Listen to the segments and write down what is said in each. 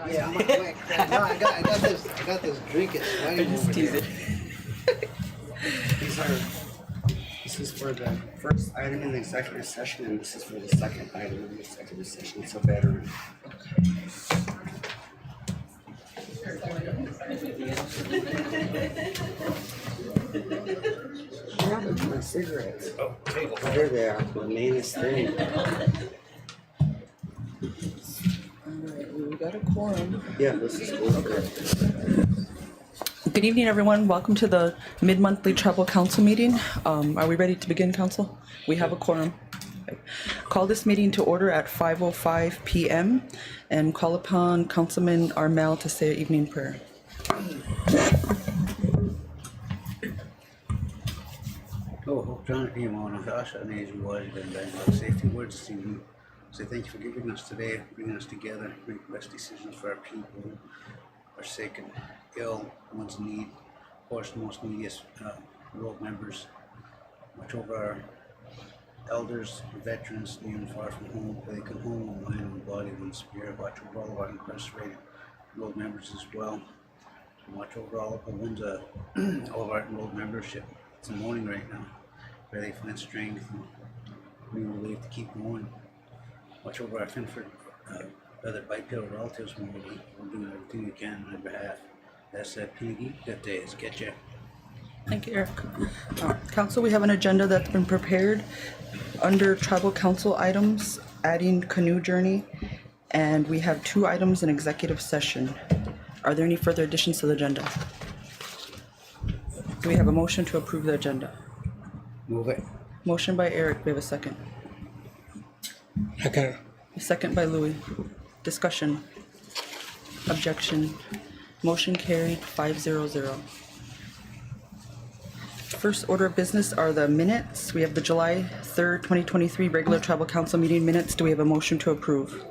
Yeah, I'm not quick. No, I got this drink. It's sweating over here. This is for the first item in the executive session, and this is for the second item in the executive session. It's a veteran. What happened to my cigarettes? Oh, there they are. The mainest thing. Alright, we got a quorum. Yeah, this is cool. Okay. Good evening, everyone. Welcome to the mid-monthly tribal council meeting. Are we ready to begin, council? We have a quorum. Okay. Call this meeting to order at 5:05 p.m. and call upon Councilman Armel to say an evening prayer. Oh, John, if you want to gosh, I need you was been back. Say a few words to you. Say thank you for giving us today, bringing us together, make the best decisions for our people who are sick and ill, ones in need. Of course, the most neediest road members. Watch over our elders, veterans, even far from home, where they come home in mind and body and spirit. Watch over all of our incarcerated road members as well. And watch over all of the ones, all of our road membership. It's a morning right now, where they find strength and new relief to keep going. Watch over our Finford other bipedal relatives when we're doing everything we can on their behalf. That's Pinky. Good days. Get you. Thank you, Eric. Council, we have an agenda that's been prepared under tribal council items, adding canoe journey, and we have 2 items in executive session. Are there any further additions to the agenda? Do we have a motion to approve the agenda? Move it. Motion by Eric, we have a second. Okay. A second by Louis. Discussion. Objection. Motion carried 5-0-0. First order of business are the minutes. We have the July 3rd, 2023 regular tribal council meeting minutes. Do we have a motion to approve?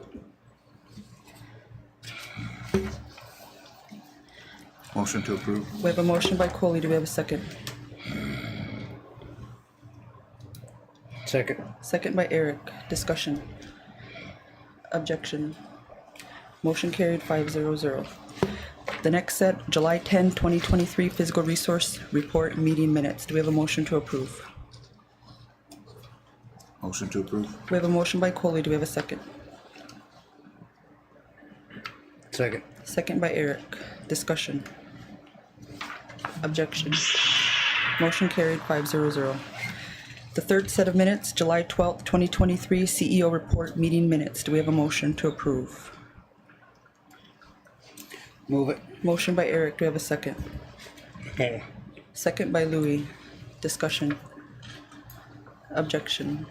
Motion to approve. We have a motion by Coley. Do we have a second? Second. Second by Eric. Discussion. Objection. Motion carried 5-0-0. The next set, July 10, 2023 physical resource report meeting minutes. Do we have a motion to approve? Motion to approve. We have a motion by Coley. Do we have a second? Second. Second by Eric. Discussion. Objection. Motion carried 5-0-0. The third set of minutes, July 12th, 2023 CEO report meeting minutes. Do we have a motion to approve? Move it. Motion by Eric. Do we have a second? Okay. Second by Louis. Discussion. Objection.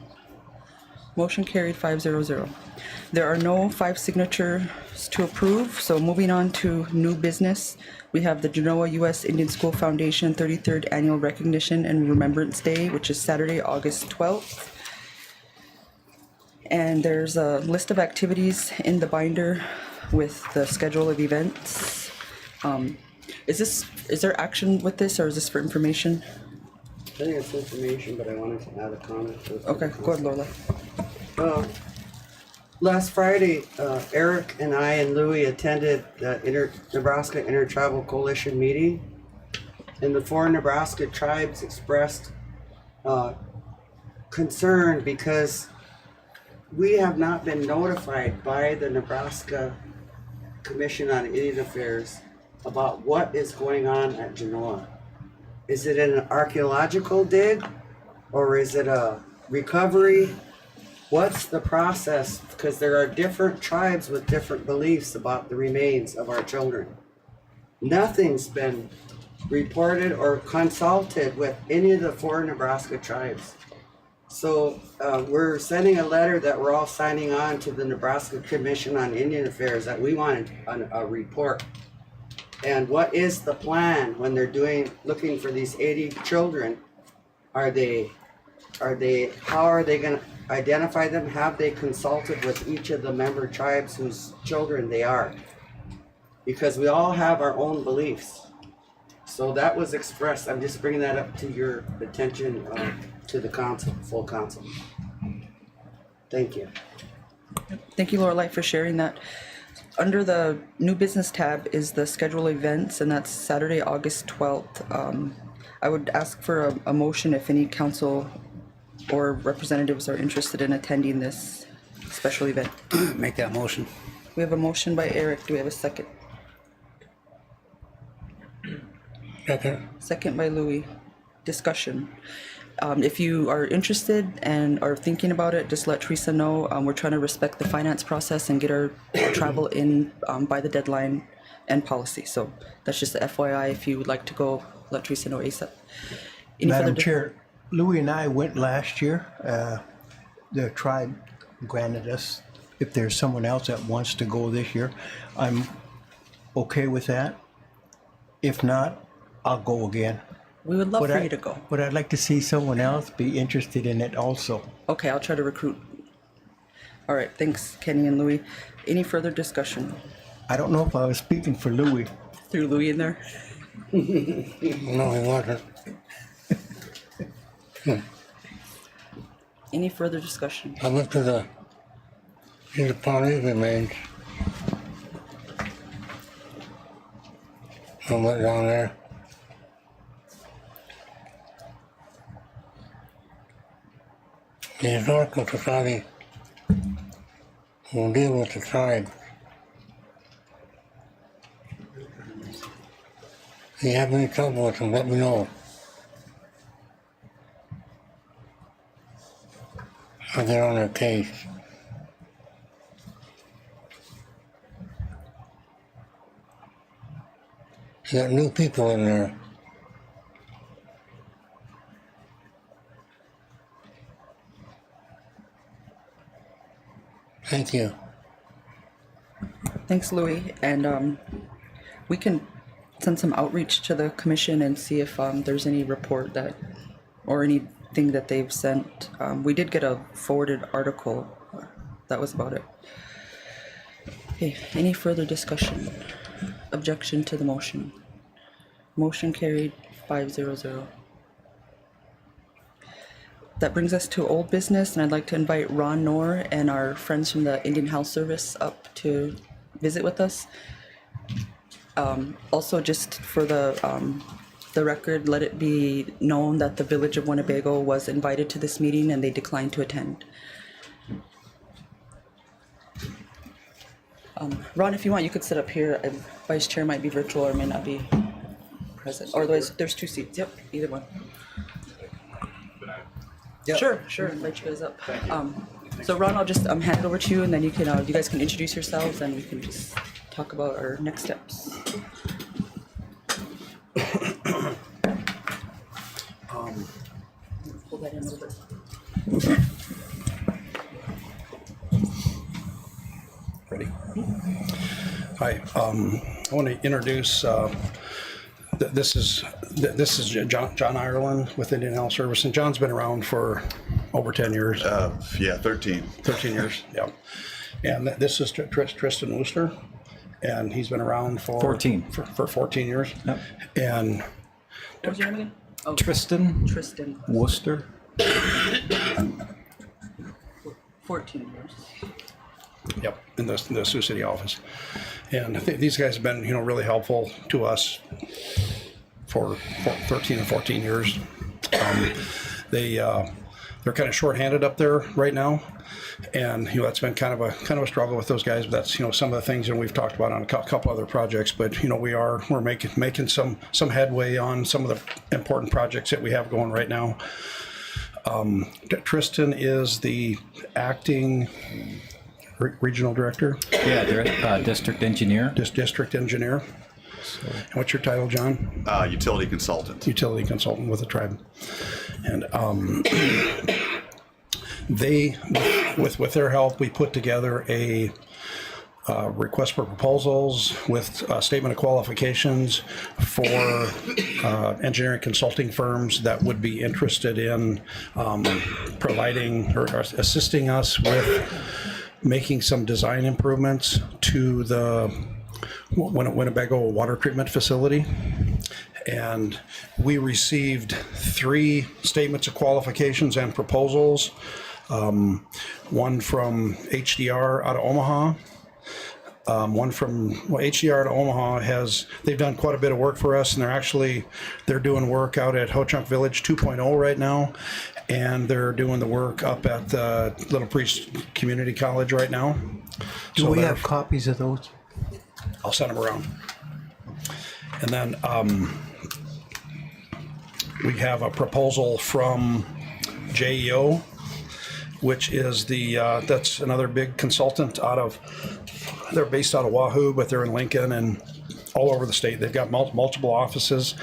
Motion carried 5-0-0. There are no 5 signatures to approve, so moving on to new business. We have the Genoa U.S. Indian School Foundation 33rd Annual Recognition and Remembrance Day, which is Saturday, August 12th. And there's a list of activities in the binder with the schedule of events. Is there action with this, or is this for information? I think it's information, but I wanted to add a comment. Okay, go ahead, Lola. Last Friday, Eric and I and Louis attended the Nebraska Intertribal Coalition meeting, and the 4 Nebraska tribes expressed concern because we have not been notified by the Nebraska Commission on Indian Affairs about what is going on at Genoa. Is it an archaeological dig, or is it a recovery? What's the process? Because there are different tribes with different beliefs about the remains of our children. Nothing's been reported or consulted with any of the 4 Nebraska tribes. So we're sending a letter that we're all signing on to the Nebraska Commission on Indian Affairs that we want a report. And what is the plan when they're looking for these 80 children? How are they going to identify them? Have they consulted with each of the member tribes whose children they are? Because we all have our own beliefs. So that was expressed. I'm just bringing that up to your attention, to the council, full council. Thank you. Thank you, Laura Light, for sharing that. under the new business tab is the schedule events, and that's Saturday, August 12th. I would ask for a motion if any council or representatives are interested in attending this special event. Make that motion. We have a motion by Eric. Do we have a second? Second. Second by Louis. Discussion. If you are interested and are thinking about it, just let Teresa know. We're trying to respect the finance process and get our travel in by the deadline and policy. So that's just the FYI. If you would like to go, let Teresa know ASAP. Any Madam further- Chair, Louis and I went last year. The tribe granted us, if there's someone else that wants to go this year, I'm okay with that. If not, I'll go again. We would love But for I- you to go. But I'd like to see someone else be interested in it also. Okay, I'll try to recruit. All right, thanks, Kenny and Louis. Any further discussion? I don't know if I was speaking for Louis. Threw Louis in there? No, he wasn't. Any further discussion? I went to the party remains. I went down there. The Historical Society will deal with the tribe. If you have any trouble with them, let me know. I'll get on their case. You got new people in there. Thank you. Thanks, Louis. And we can send some outreach to the commission and see if there's any report that, or anything that they've sent. We did get a forwarded article. That was about it. Okay, any further discussion? Objection to the motion? Motion carried 5-0-0. That brings us to old business, and I'd like to invite Ron Knorr and our friends from the Indian Health Service up to visit with us. Also, just for the record, let it be known that the Village of Winnebago was invited to this meeting and they declined to attend. Ron, if you want, you could sit up here. Vice Chair might be virtual or may not be present. Or there's 2 seats. Yep, either one. Yep. Sure, invite you guys up. So Ron, I'll just hand it over to you, and then you guys can introduce yourselves, and we can just talk about our next steps. Pull that in a little bit. Ready? Hi, I want to introduce, this is John Ireland with Indian Health Service, and John's been around for over 10 years. Yeah, 13. 13 years, yeah. And this is Tristan Wooster, and he's been around for 14. For 14 years. Yep. And What was your name again? Oh, Tristan Tristan. Worcester. 14 years. yep, in the Sioux City office. And these guys have been, really helpful to us for 13 and 14 years. They're kind of shorthanded up there right now, and that's been kind of a struggle with those guys. But that's some of the things that we've talked about on a couple other projects. But we're making some headway on some of the important projects that we have going right now. Tristan is the acting regional director. Yeah, they're district engineer. District engineer. And what's your title, John? Utility consultant. Utility consultant with the tribe. And they, with their help, we put together a request for proposals with a statement of qualifications for engineering consulting firms that would be interested in providing or assisting us with making some design improvements to the Winnebago water treatment facility. And we received 3 statements of qualifications and proposals. One from HDR out of Omaha, One from HDR to Omaha they've done quite a bit of work for us, and they're doing work out at Ho Chunk Village 2.0 right now, and they're doing the work up at the Little Priest Community College right now. Do we have copies of those? I'll send them around. And then we have a proposal from JEO, which is that's another big consultant they're based out of Wahoo, but they're in Lincoln and all over the state. They've got multiple offices,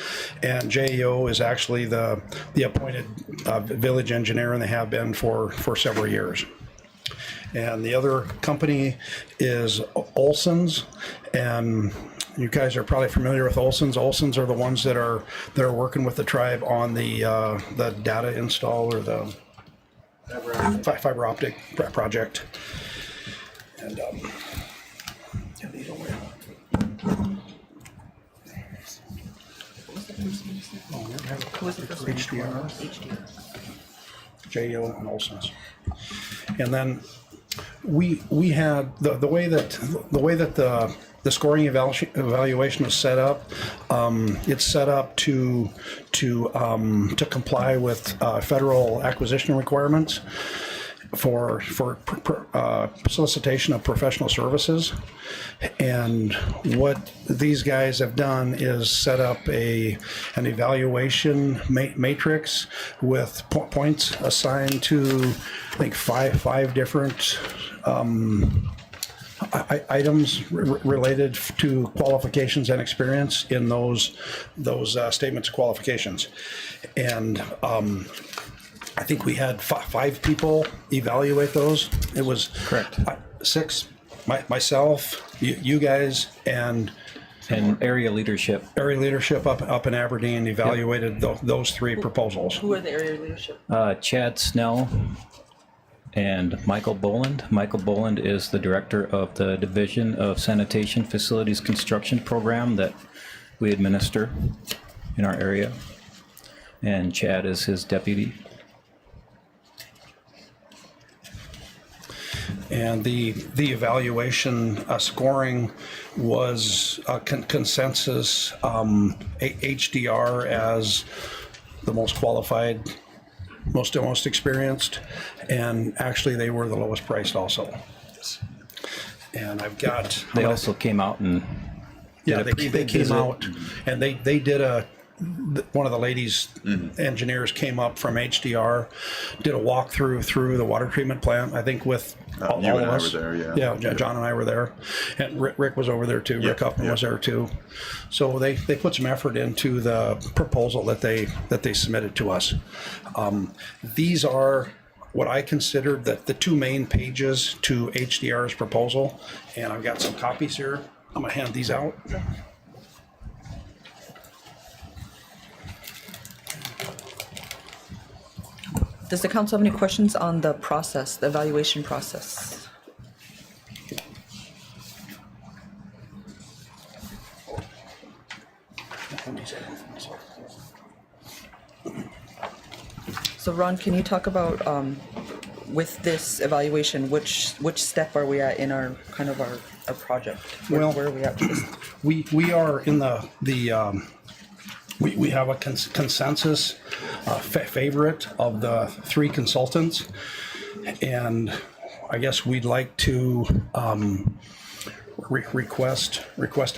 and JEO is actually the appointed village engineer, and they have been for several years. And the other company is Olson's, and you guys are probably familiar with Olson's. Olson's are the ones that are working with the tribe on the data install or the fiber optic project. And yeah, these over here. HDR, JO, and Olson's. And then we had the way that the scoring evaluation is set up. It's set up to comply with federal acquisition requirements for solicitation of professional services. And what these guys have done is set up an evaluation matrix with points assigned to, I think, five different items related to qualifications and experience in those statements of qualifications. And I think we had five people evaluate those. It was Correct. Six, myself, you guys, and area leadership. area leadership up in Aberdeen evaluated those three proposals. Who are the area leadership? Chad Snell and Michael Boland. Michael Boland is the director of the Division of Sanitation Facilities Construction Program that we administer in our area. And Chad is his deputy. And the evaluation scoring was a consensus, HDR as the most qualified, most experienced, and actually they were the lowest priced also. And I've got... They also came out and Yeah, did a they came pre-visit. out and they did one of the ladies engineers came up from HDR, did a walkthrough through the water treatment plant, I think with all you and of I us. were there, yeah. Yeah, John and I were there, and Rick was over there too. Rick Huffman was there too. So they put some effort into the proposal that they submitted to us. These are what I considered the two main pages to HDR's proposal, and I've got some copies here. I'm gonna hand these out. Does the council have any questions on the process, the evaluation process? So Ron, can you talk about, with this evaluation, which step are we at in our project? Where are we at with this? We are in we have a consensus favorite of the three consultants, and I guess we'd like to request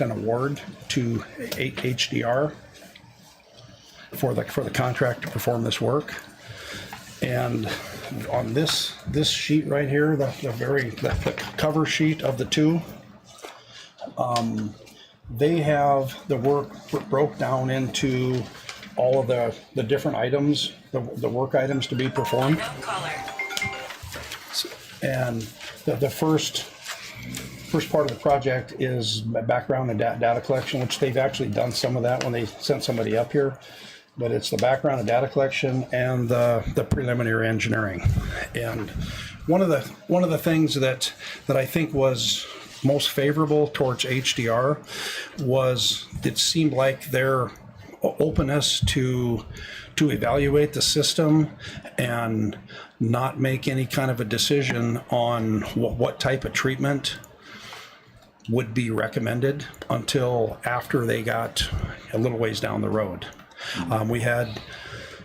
an award to HDR for the contract to perform this work. And on this sheet right here, the cover sheet of the two, they have the work broke down into all of the different items, the work items to be performed. And the first part of the project is background and data collection, which they've actually done some of that when they sent somebody up here. But it's the background and data collection and the preliminary engineering. And one of the things that I think was most favorable towards HDR was it seemed like their openness to evaluate the system and not make any kind of a decision on what type of treatment would be recommended until after they got a little ways down the road. We had,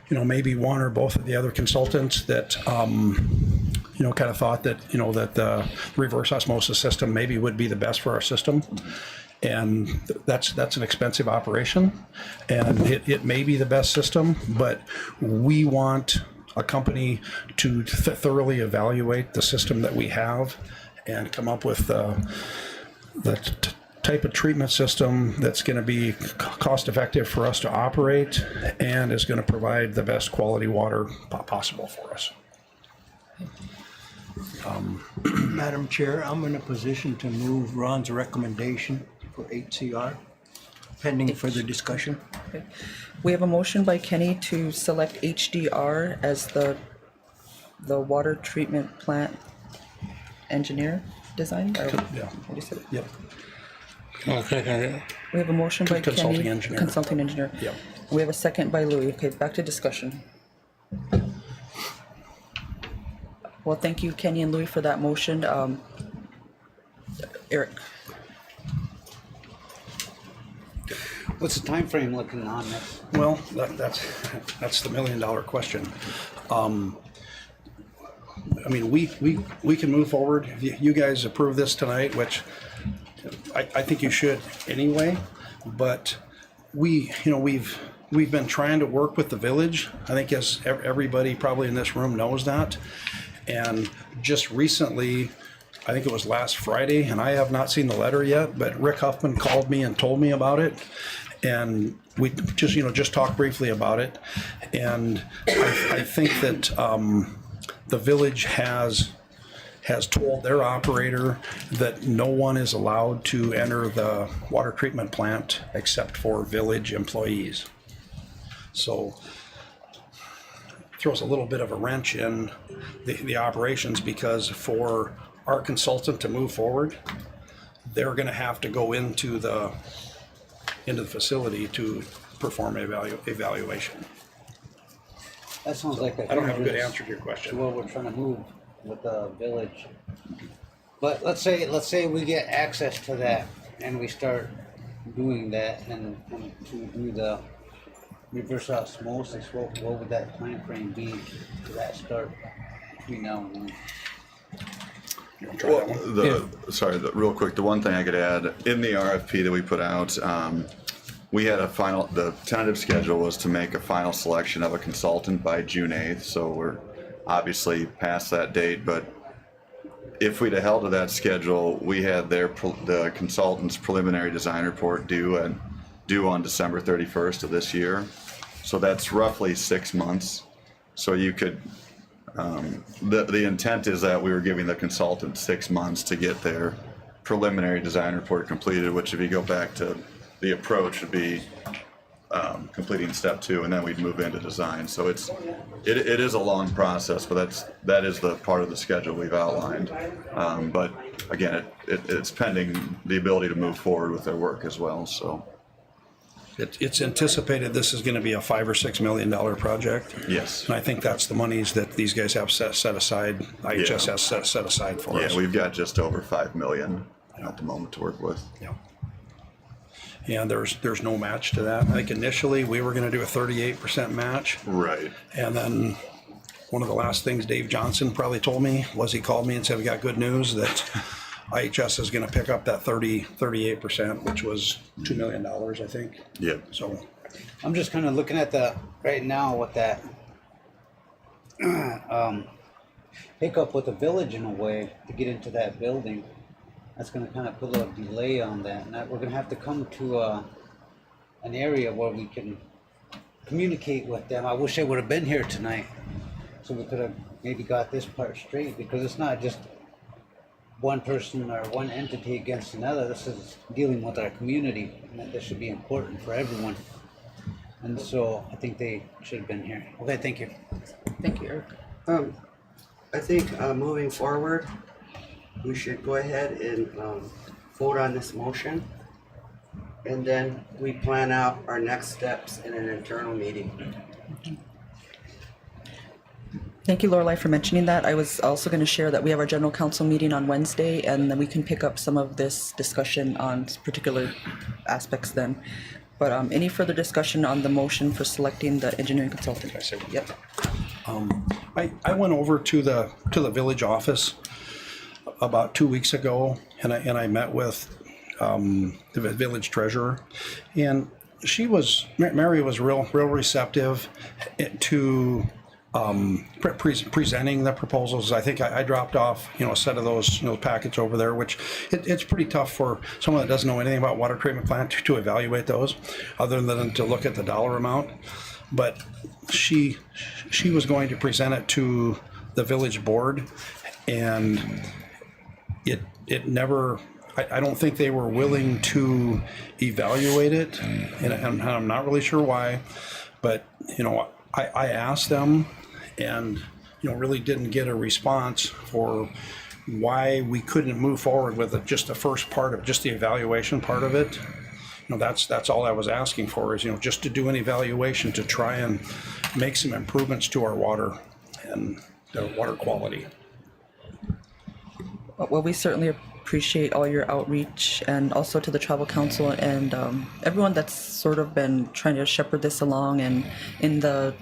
maybe one or both of the other consultants that, kind of thought that, that the reverse osmosis system maybe would be the best for our system. And that's an expensive operation, and it may be the best system, but we want a company to thoroughly evaluate the system that we have and come up with the type of treatment system that's going to be cost effective for us to operate and is going to provide the best quality water possible for us. Madam Chair, I'm in a position to move Ron's recommendation for HCR, pending further discussion. Okay. We have a motion by Kenny to select HDR as the water treatment plant engineer design. Yeah. What you said? Yep. I'll second it. We have a motion by Consulting Kenny, engineer. consulting engineer. Yep. We have a second by Louis. Okay, back to discussion. Well, thank you, Kenny and Louis, for that motion. Eric. What's the time frame looking on this? Well, that's the $1 million question. I mean, we can move forward. If you guys approve this tonight, which I think you should anyway, but we've been trying to work with the village. I think as everybody probably in this room knows that. And just recently, I think it was last Friday, and I have not seen the letter yet, but Rick Huffman called me and told me about it. And we just talked briefly about it. And I think that the village has told their operator that no one is allowed to enter the water treatment plant except for village employees. So throws a little bit of a wrench in the operations, because for our consultant to move forward, they're going to have to go into the facility to perform an evaluation. That sounds like I don't have a good answer to your to question. what we're trying to move with the village. But let's say we get access to that and we start doing that and to do the reverse osmosis, what would that time frame be to that start between now and then? You want to try that one? Real quick, the one thing I could add, in the RFP that we put out, we had the tentative schedule was to make a final selection of a consultant by June 8th, so we're obviously past that date, but if we'd have held to that schedule, we had the consultant's preliminary design report due on December 31st of this year. So that's roughly 6 months. So you could, the intent is that we were giving the consultant 6 months to get their preliminary design report completed, which if you go back to the approach would be completing step 2, and then we'd move into design. So it is a long process, but that is the part of the schedule we've outlined. But again, it's pending the ability to move forward with their work as well. So It's anticipated this is going to be a $5 or $6 million project. yes. And I think that's the monies that these guys have set aside, IHS has set aside for us. Yeah, we've got just over 5 million at the moment to work with. Yeah. And there's no match to that. I think initially we were going to do a 38% match. Right. And then one of the last things Dave Johnson probably told me was he called me and said, we got good news that IHS is going to pick up that 38%, which was $2 million, I think. Yeah. So I'm just kind of looking at right now with that hiccup with the village in a way to get into that building. That's going to kind of put a little delay on that, and we're going to have to come to an area where we can communicate with them. I wish they would have been here tonight, so we could have maybe got this part straight, because it's not just one person or one entity against another. This is dealing with our community, and that this should be important for everyone. And so I think they should have been here. Okay, thank you. Thank you, Eric. I think moving forward, we should go ahead and vote on this motion, and then we plan out our next steps in an internal meeting. Thank you, Lorelei, for mentioning that. I was also going to share that we have our general council meeting on Wednesday, and then we can pick up some of this discussion on particular aspects then. But any further discussion on the motion for selecting the engineering consultant? Yep. I went over to the village office about 2 weeks ago, and I met with the village treasurer, and Mary was real receptive to presenting the proposals. I think I dropped off, a set of those packets over there, which it's pretty tough for someone that doesn't know anything about water treatment plant to evaluate those, other than to look at the dollar amount. But she was going to present it to the village board, and it never. I don't think they were willing to evaluate it, and I'm not really sure why. But I asked them, and really didn't get a response for why we couldn't move forward with it, just the first part of just the evaluation part of it. That's all I was asking for, is just to do an evaluation to try and make some improvements to our water and the water quality. Well, we certainly appreciate all your outreach, and also to the tribal council and everyone that's sort of been trying to shepherd this along, and in the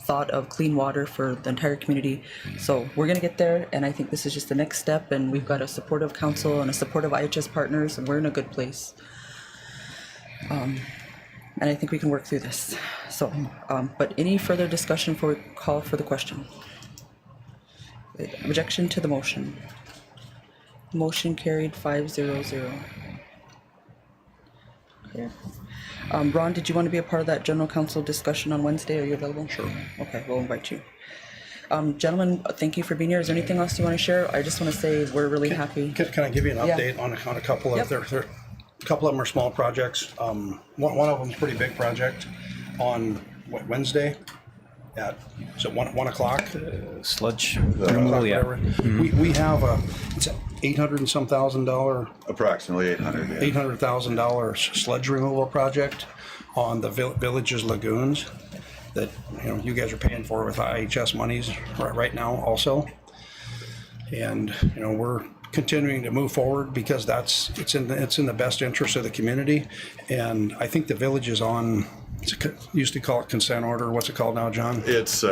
thought of clean water for the entire community. So we're going to get there, and I think this is just the next step, and we've got a supportive council and a supportive IHS partners, and we're in a good place. And I think we can work through this. So, but any further discussion before we call for the question? Objection to the motion. Motion carried 5-0-0. Okay. Ron, did you want to be a part of that general council discussion on Wednesday? Are you available? Sure. Okay, we'll invite you. Gentlemen, thank you for being here. Is there anything else you want to share? I just want to say we're really happy. Can I give you an update on a couple of a couple of them are small projects. One of them is a pretty big project on Wednesday at 1 o'clock. Sludge O'clock, removal, yeah. whatever. We have it's an $800 and some thousand dollar, Approximately 800. Yeah. $800,000 sludge removal project on the village's lagoons that you guys are paying for with IHS monies right now also. And we're continuing to move forward because it's in the best interest of the community. And I think the village is on, used to call it consent order. What's it called now, John? It's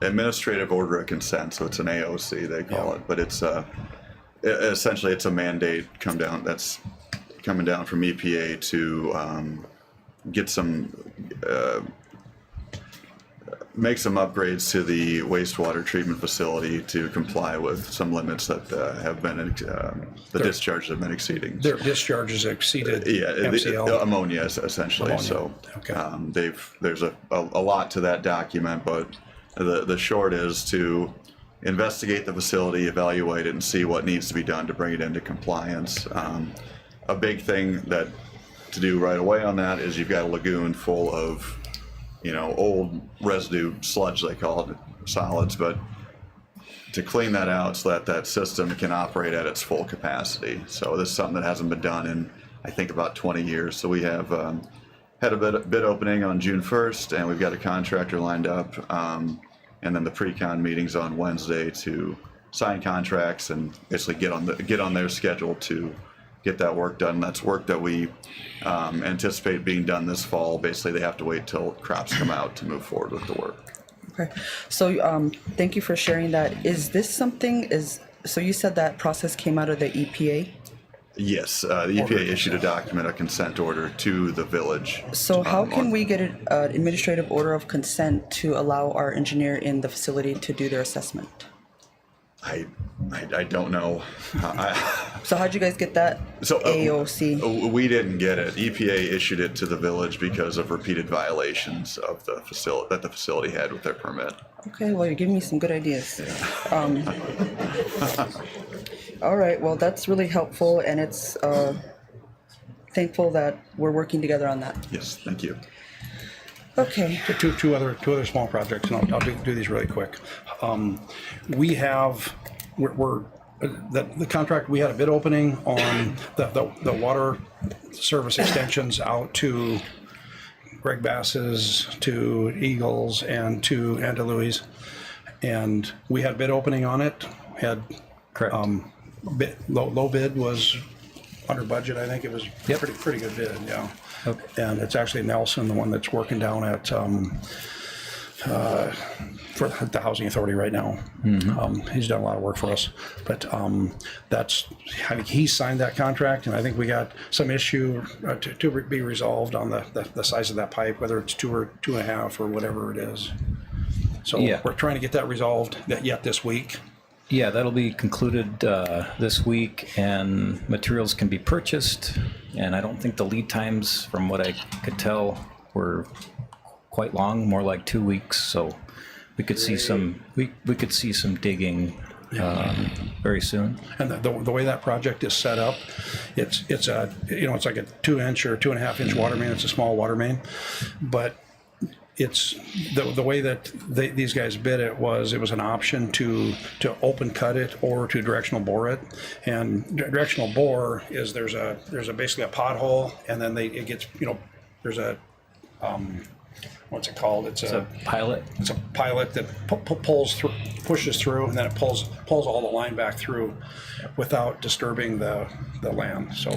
administrative order of consent, so it's an AOC they call it, but it's essentially it's a mandate that's coming down from EPA to get some make some upgrades to the wastewater treatment facility to comply with some limits that have been the discharges have been exceeding. Their discharges exceeded MCL. Ammonia essentially. Ammonia. So okay. There's a lot to that document, but the short is to investigate the facility, evaluate it, and see what needs to be done to bring it into compliance. A big thing to do right away on that is you've got a lagoon full of old residue sludge, they call it, solids, but to clean that out so that system can operate at its full capacity. So this is something that hasn't been done in, I think, about 20 years. So we have had a bid opening on June 1st, and we've got a contractor lined up, and then the pre-con meetings on Wednesday to sign contracts and basically get on their schedule to get that work done. That's work that we anticipate being done this fall. Basically, they have to wait till crops come out to move forward with the work. Okay, so thank you for sharing that. Is this something, so you said that process came out of the EPA? Yes, the EPA issued a document, a consent order to the village. So how can we get an administrative order of consent to allow our engineer in the facility to do their assessment? I don't know. So how'd you guys get that AOC? We didn't get it. EPA issued it to the village because of repeated violations of the facility that the facility had with their permit. Okay, well, you're giving me some good ideas. All right, well, that's really helpful, and it's thankful that we're working together on that. Yes, thank you. Okay. Two other small projects, and I'll do these really quick. The contract, we had a bid opening on the water service extensions out to Greg Bass's, to Eagles, and to Louis. And we had bid opening on it. Had Correct. low bid was under budget. I think it was Yep. pretty good bid. Yeah. Okay. And it's actually Nelson, the one that's working down at for the housing authority right now. He's done a lot of work for us, but that's, I think he signed that contract, and I think we got some issue to be resolved on the size of that pipe, whether it's 2 or 2.5 or whatever it is. So Yeah. we're trying to get that resolved yet this week. Yeah, that'll be concluded this week, and materials can be purchased. And I don't think the lead times, from what I could tell, were quite long, more like 2 weeks. So we could see some we could see some digging very soon. And the way that project is set up, it's a, you know, it's like a 2-inch or 2.5-inch water main. It's a small water main, but it's the way that these guys bid it was an option to open cut it or to directional bore it. And directional bore is there's a basically a pothole, and then it gets, you know, there's a what's it called? It's a Pilot. It's a pilot that pushes through, and then it pulls all the line back through without disturbing the land. So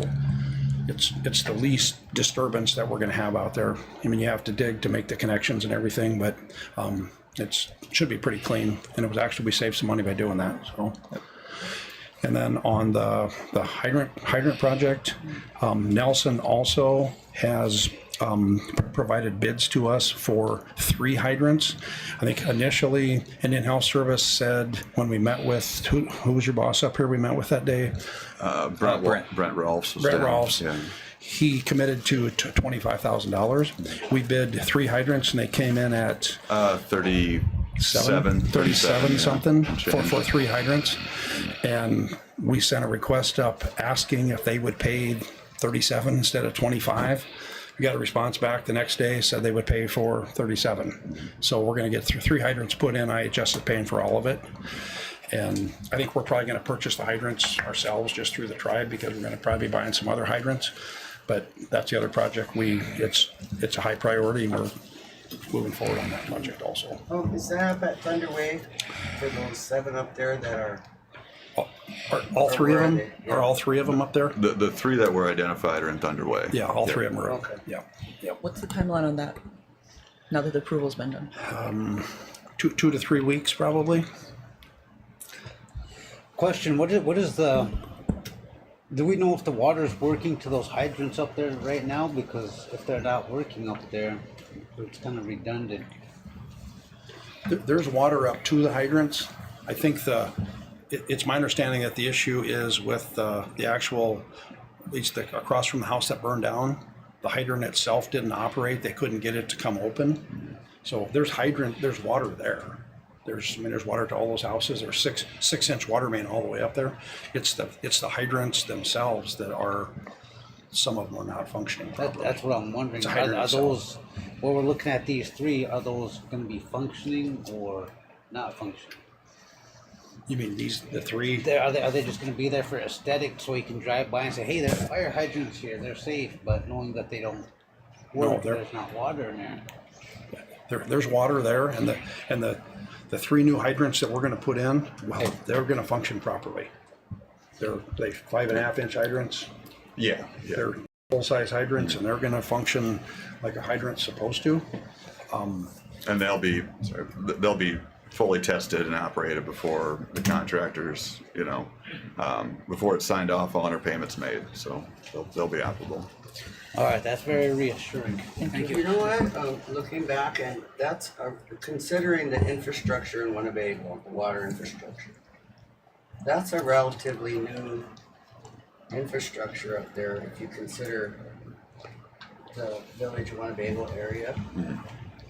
it's the least disturbance that we're going to have out there. I mean, you have to dig to make the connections and everything, but it should be pretty clean. And it was actually, we saved some money by doing that. So, and then on the hydrant project, Nelson also has provided bids to us for 3 hydrants. I think initially an in-house service said, when we met with, who was your boss up here we met with that day? Brent Rolfs. Brent Rolfs. Yeah. He committed to $25,000. We bid 3 hydrants, and they came in at 37 something for 3 hydrants. And we sent a request up asking if they would pay 37 instead of 25. We got a response back the next day, said they would pay for 37. So we're going to get 3 hydrants put in. IHS is paying for all of it. And I think we're probably going to purchase the hydrants ourselves just through the tribe, because we're going to probably be buying some other hydrants. But that's the other project. It's a high priority, and we're moving forward on that project also. Oh, is that up at Thunderway for those 7 up there that are? Are all 3 of them? Where are they? Yeah. Are all 3 of them up there? The 3 that were identified are in Thunderway. Yeah, all 3 of them are. Okay. Yeah. What's the timeline on that, now that the approval's been done? 2 to 3 weeks probably. Question, what is the, do we know if the water is working to those hydrants up there right now? Because if they're not working up there, it's kind of redundant. There's water up to the hydrants. I think it's my understanding that the issue is with the actual, at least across from the house that burned down, the hydrant itself didn't operate. They couldn't get it to come open. So there's water there. There's water to all those houses. There's 6-inch water main all the way up there. It's the hydrants themselves that are, some of them are not functioning properly. That's what I'm wondering. It's a hydrant Are itself. those, when we're looking at these 3, are those going to be functioning or not functioning? You mean the 3? Are they just going to be there for aesthetic, so you can drive by and say, hey, there's fire hydrants here, they're safe, but knowing that they don't work, there's not water in there. There's water there, and the 3 new hydrants that we're going to put in, well, they're going to function properly. They're 5.5-inch hydrants. Yeah. They're full-size hydrants, and they're going to function like a hydrant's supposed to. And they'll be fully tested and operated before the contractors, before it's signed off on or payments made. So they'll be operable. All right, that's very reassuring. Thank you. You know what, looking back, and that's, considering the infrastructure in Winnebago, the water infrastructure, that's a relatively new infrastructure up there if you consider the village of Winnebago area. Mm-hmm.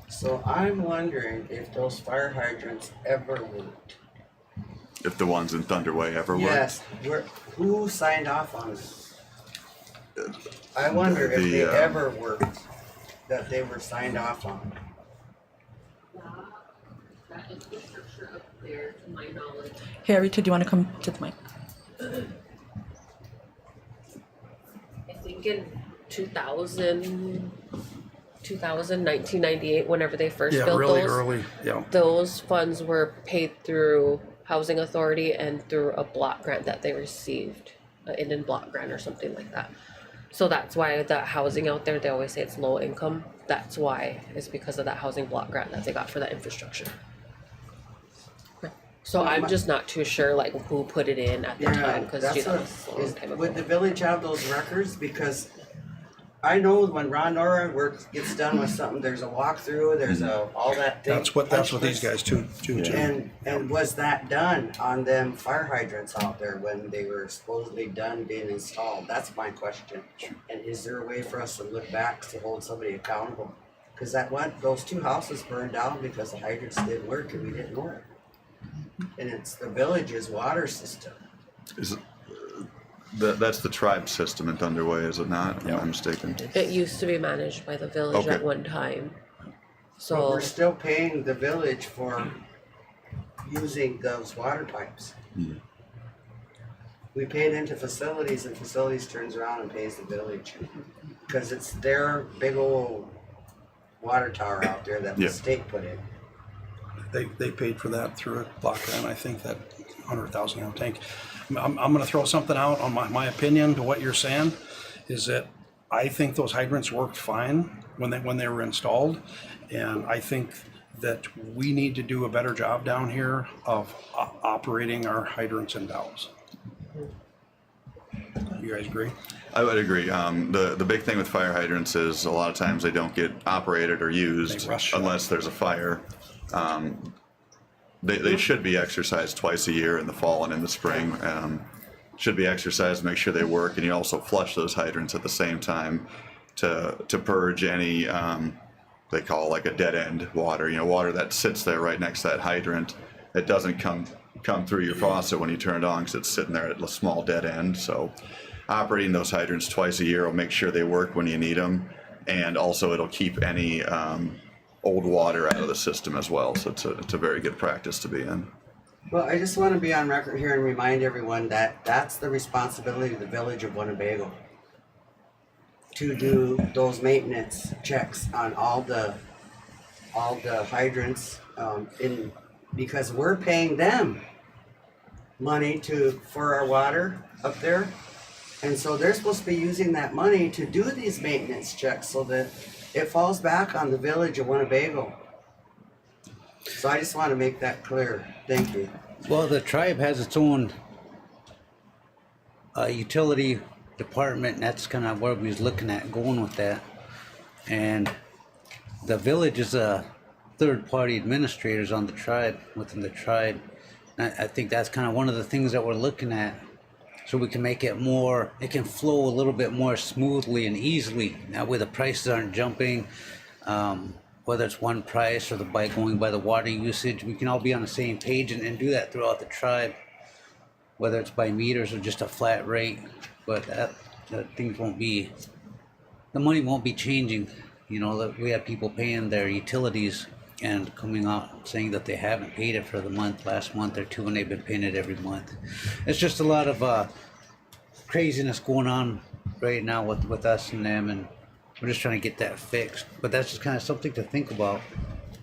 So I'm wondering if those fire hydrants ever worked. If the ones in Thunderway ever work. Yes, who signed off on it? I wonder if they ever worked, that they were signed off on. That infrastructure up there, to my knowledge. Hey, Rita, do you want to come to the mic? I think in 2000, 1998, whenever they first Yeah, built really those. early, yeah. Those funds were paid through Housing Authority and through a block grant that they received, an Indian block grant or something like that. So that's why the housing out there, they always say it's low income. That's why, it's because of that housing block grant that they got for that infrastructure. So I'm just not too sure like who put it in at the time, because that's that what, was a long time ago. would the village have those records? Because I know when Ron Nora gets done with something, there's a walkthrough, there's all that thing. That's what these guys do too. And was that done on them fire hydrants out there when they were supposedly done being installed? That's my question. And is there a way for us to look back to hold somebody accountable? Cause those 2 houses burned down because the hydrants didn't work and we didn't know it. And it's the village's water system. Is it, that's the tribe system in Thunder Way, is it not? Am I mistaken? It used to be managed by the village at Okay. one time. But So we're still paying the village for using those water pipes. We paid into facilities and facilities turns around and pays the village. Cause it's their big old water tower out there that the Yeah. state put in. They paid for that through a block grant, I think, that 100,000 gallon tank. I'm gonna throw something out on my opinion to what you're saying, is that I think those hydrants worked fine when they were installed. And I think that we need to do a better job down here of operating our hydrants and valves. You guys agree? I would agree. The big thing with fire hydrants is a lot of times they don't get operated or used They rush. unless there's a fire. They should be exercised twice a year in the fall and in the spring. Should be exercised, make sure they work, and you also flush those hydrants at the same time to purge any they call like a dead end water. You know, water that sits there right next to that hydrant. It doesn't come through your faucet when you turn it on because it's sitting there at a small dead end. So operating those hydrants twice a year will make sure they work when you need them, and also it'll keep any old water out of the system as well. So it's a very good practice to be in. Well, I just want to be on record here and remind everyone that that's the responsibility of the village of Winnebago to do those maintenance checks on all the hydrants because we're paying them money for our water up there, and so they're supposed to be using that money to do these maintenance checks so that it falls back on the village of Winnebago. So I just want to make that clear. Thank you. Well, the tribe has its own utility department, and that's kind of where we was looking at going with that. And the village is a third-party administrators on the tribe, within the tribe. And I think that's kind of one of the things that we're looking at, so we can make it more, it can flow a little bit more smoothly and easily. That way the prices aren't jumping, whether it's one price or going by the water usage. We can all be on the same page and do that throughout the tribe, whether it's by meters or just a flat rate. But things won't be, the money won't be changing. You know, we have people paying their utilities and coming out saying that they haven't paid it for the last month or two, and they've been paying it every month. It's just a lot of craziness going on right now with us and them, and we're just trying to get that fixed. But that's just kind of something to think about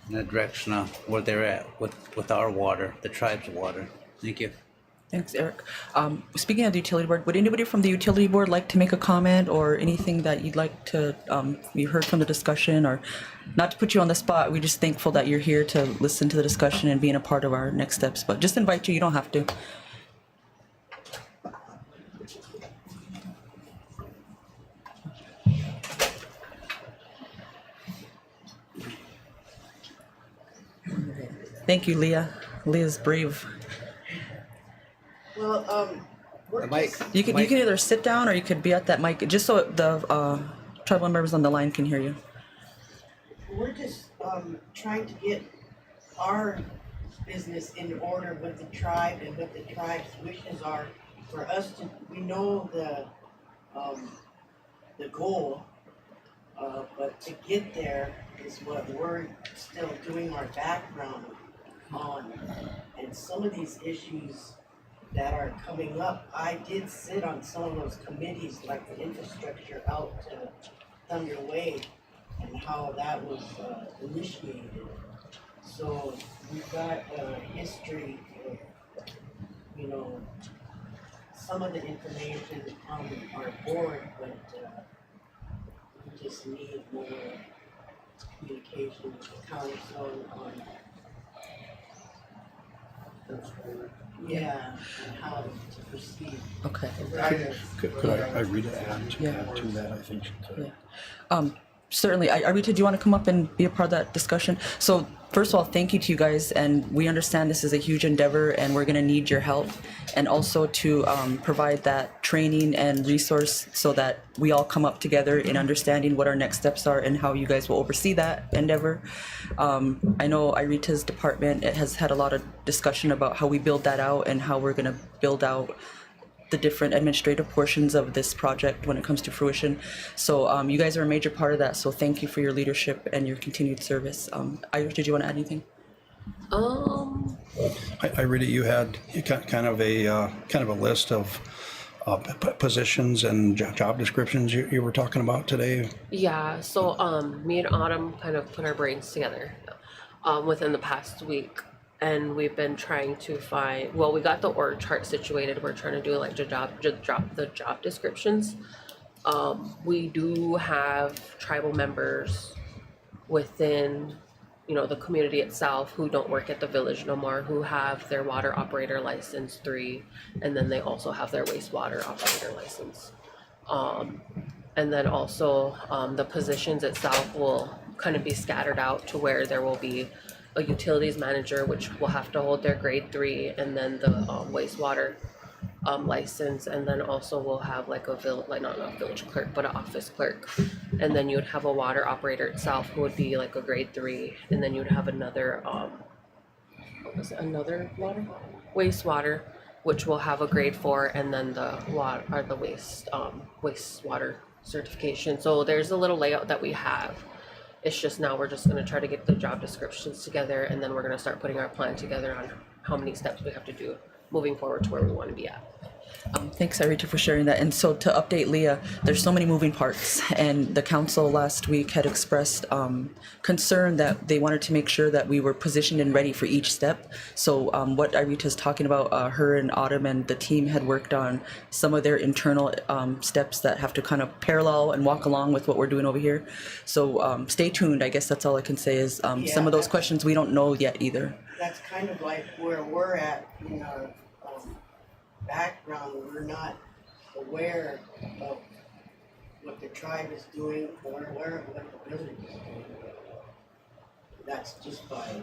in the direction of where they're at with our water, the tribe's water. Thank you. Thanks, Eric. Speaking of the utility board, would anybody from the utility board like to make a comment or anything that you'd like to, you heard from the discussion, or not to put you on the spot, we're just thankful that you're here to listen to the discussion and being a part of our next steps, but just invite you, you don't have to. Thank you, Leah. Leah's brave. Well, The mic. You can either sit down or you could be at that mic, just so the tribal members on the line can hear you. We're just trying to get our business in order with the tribe and what the tribe's wishes are for us to. We know the goal, but to get there is what we're still doing our background on, and some of these issues that are coming up. I did sit on some of those committees, like the infrastructure out to Thunder Way, and how that was initiated. So we've got history of, you know, some of the information on our board, but we just need more communication with the council on, yeah, and how to proceed. Okay. Could I read it, add Yeah. to that, I think she could. Yeah. Certainly. Arita, do you want to come up and be a part of that discussion? So first of all, thank you to you guys, and we understand this is a huge endeavor and we're going to need your help, and also to provide that training and resource so that we all come up together in understanding what our next steps are and how you guys will oversee that endeavor. I know Irita's department has had a lot of discussion about how we build that out and how we're going to build out the different administrative portions of this project when it comes to fruition. So you guys are a major part of that, so thank you for your leadership and your continued service. Irish, did you want to add anything? I read it. You had kind of a list of positions and job descriptions you were talking about today. Yeah, so me and Autumn kind of put our brains together within the past week, and we've been trying to find, well, we got the org chart situated. We're trying to do like the job descriptions. We do have tribal members within, you know, the community itself who don't work at the village no more, who have their water operator license 3, and then they also have their wastewater operator license. And then also the positions itself will kind of be scattered out to where there will be a utilities manager, which will have to hold their grade 3, and then the wastewater license, and then also we'll have like not a village clerk, but an office clerk, and then you would have a water operator itself who would be like a grade 3, and then you would have another wastewater, which will have a grade 4, and then the wastewater certification. So there's a little layout that we have. It's just now we're just going to try to get the job descriptions together, and then we're going to start putting our plan together on how many steps we have to do moving forward to where we want to be at. Thanks, Arita, for sharing that. And so to update Leah, there's so many moving parts, and the council last week had expressed concern that they wanted to make sure that we were positioned and ready for each step. So what Arita's talking about, her and Autumn and the team had worked on some of their internal steps that have to kind of parallel and walk along with what we're doing over here. So stay tuned. I guess that's all I can say is some of those questions we don't know yet either. That's kind of like where we're at in our background. We're not aware of what the tribe is doing or aware of what the village is doing. That's just by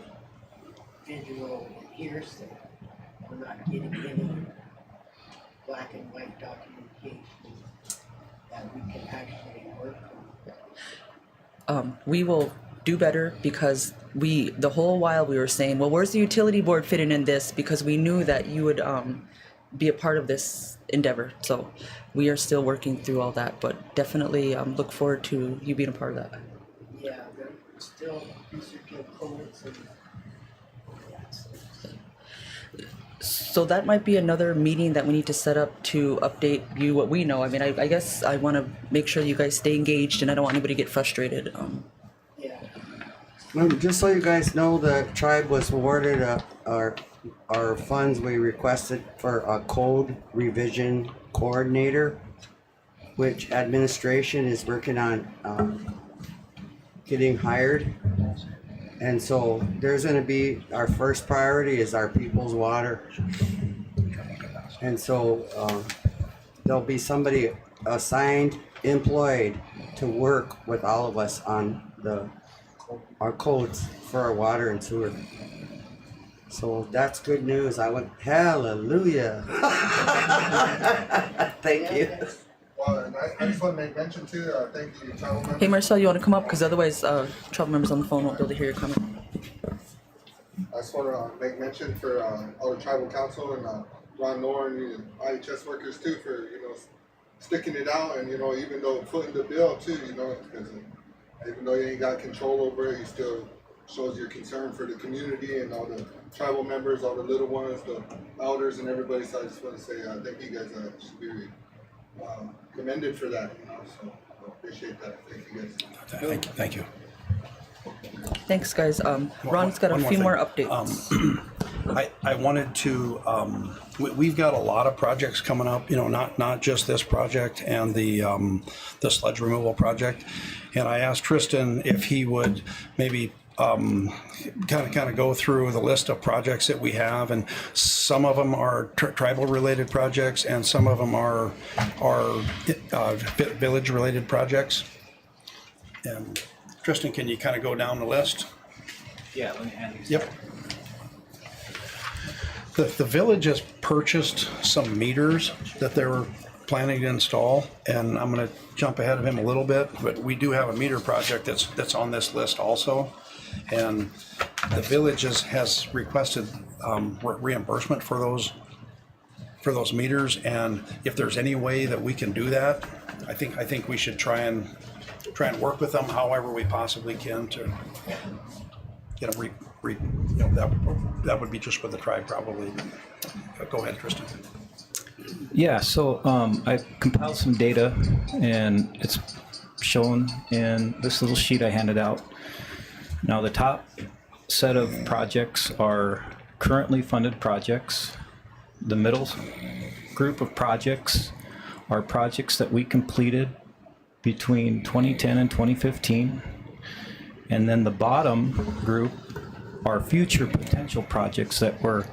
visual hearsay. We're not getting any black and white documentation that we can actually work on. We will do better, because the whole while we were saying, well, where's the utility board fitting in this, because we knew that you would be a part of this endeavor. So we are still working through all that, but definitely look forward to you being a part of that. Yeah, they're still researching codes and So that might be another meeting that we need to set up to update you what we know. I mean, I guess I want to make sure you guys stay engaged, and I don't want anybody to get frustrated. yeah. Just so you guys know, the tribe was awarded our funds we requested for a code revision coordinator, which administration is working on getting hired. And so there's going to be, our first priority is our people's water. And so there'll be somebody assigned, employed to work with all of us on our codes for our water and sewer. So that's good news. I went, hallelujah. Thank you. Well, and I just want to make mention too, thank you, tribal members. Hey, Marcel, you want to come up? Because otherwise, trouble members on the phone won't be able to hear your comment. I just want to make mention for all the tribal council and Ron Lauren and IHS workers too for, sticking it out, and, even though footing the bill too, because even though you ain't got control over it, you still shows your concern for the community and all the tribal members, all the little ones, the elders and everybody. So I just want to say thank you guys, should be commended for that, so Appreciate that. Thank you guys. Thank you. Thanks, guys. Ron's got a One more few thing. more updates. I wanted to, we've got a lot of projects coming up, you know, not just this project and the sludge removal project. And I asked Tristan if he would maybe kind of go through the list of projects that we have, and some of them are tribal related projects and some of them are village related projects. And Tristan, can you kind of go down the list? Yeah, let me hand these. Yep. The village has purchased some meters that they were planning to install, and I'm going to jump ahead of him a little bit, but we do have a meter project that's on this list also. And the village has requested reimbursement for those meters, and if there's any way that we can do that, I think we should try and work with them however we possibly can to get them that would be just for the tribe probably. Go ahead, Tristan. Yeah, so I compiled some data, and it's shown in this little sheet I handed out. Now, the top set of projects are currently funded projects. The middle group of projects are projects that we completed between 2010 and 2015. And then the bottom group are future potential projects that we're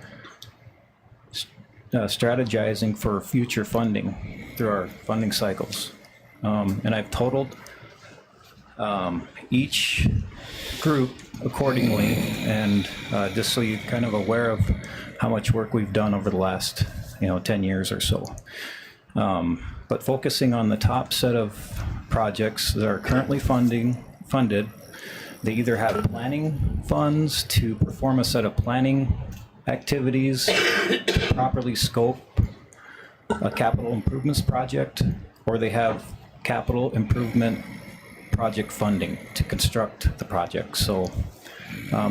strategizing for future funding through our funding cycles. And I've totaled each group accordingly, and just so you're kind of aware of how much work we've done over the last 10 years or so. But focusing on the top set of projects that are currently funded, they either have planning funds to perform a set of planning activities to properly scope a capital improvements project, or they have capital improvement project funding to construct the project. So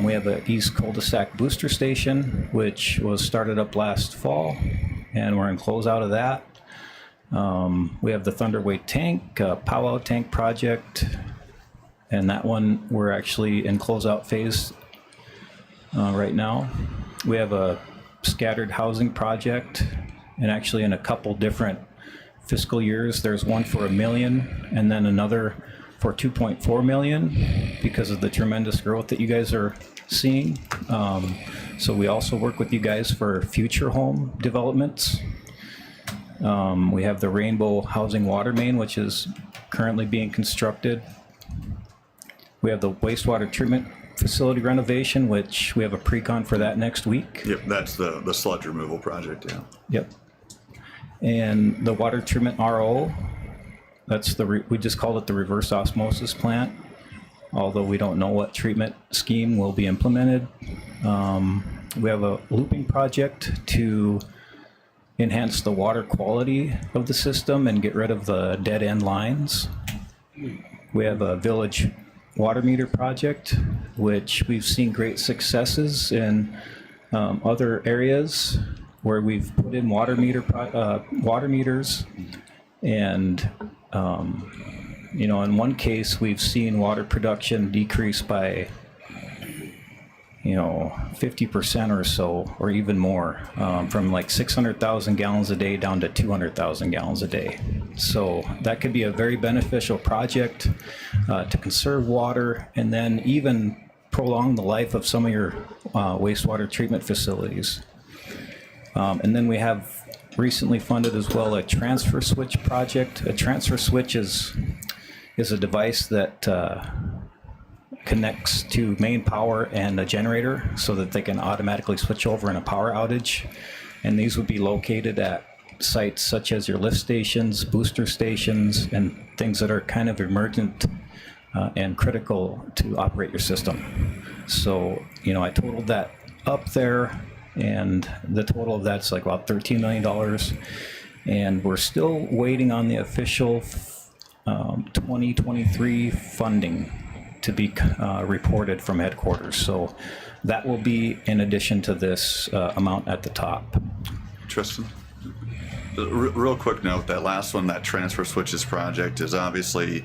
we have the East Cul-de-sac Booster Station, which was started up last fall, and we're in closeout of that. We have the Thunderweight Tank, Powwow Tank project, and that one we're actually in closeout phase right now. We have a scattered housing project, and actually in a couple different fiscal years. There's one for $1 million and then another for 2.4 million because of the tremendous growth that you guys are seeing. So we also work with you guys for future home developments. We have the Rainbow Housing Water Main, which is currently being constructed. We have the wastewater treatment facility renovation, which we have a pre-con for that next week. Yep, that's the sludge removal project, yeah. Yep. And the water treatment RO, that's we just called it the reverse osmosis plant, although we don't know what treatment scheme will be implemented. We have a looping project to enhance the water quality of the system and get rid of the dead end lines. We have a village water meter project, which we've seen great successes in other areas where we've put in water meters, and in one case we've seen water production decrease by 50% or so, or even more, from like 600,000 gallons a day down to 200,000 gallons a day. So that could be a very beneficial project to conserve water and then even prolong the life of some of your wastewater treatment facilities. And then we have recently funded as well a transfer switch project. A transfer switch is a device that connects to main power and a generator so that they can automatically switch over in a power outage. And these would be located at sites such as your lift stations, booster stations, and things that are kind of emergent and critical to operate your system. So, I totaled that up there, and the total of that's like about $13 million. And we're still waiting on the official 2023 funding to be reported from headquarters. So that will be in addition to this amount at the top. Tristan? Real quick note, that last one, that transfer switches project, is obviously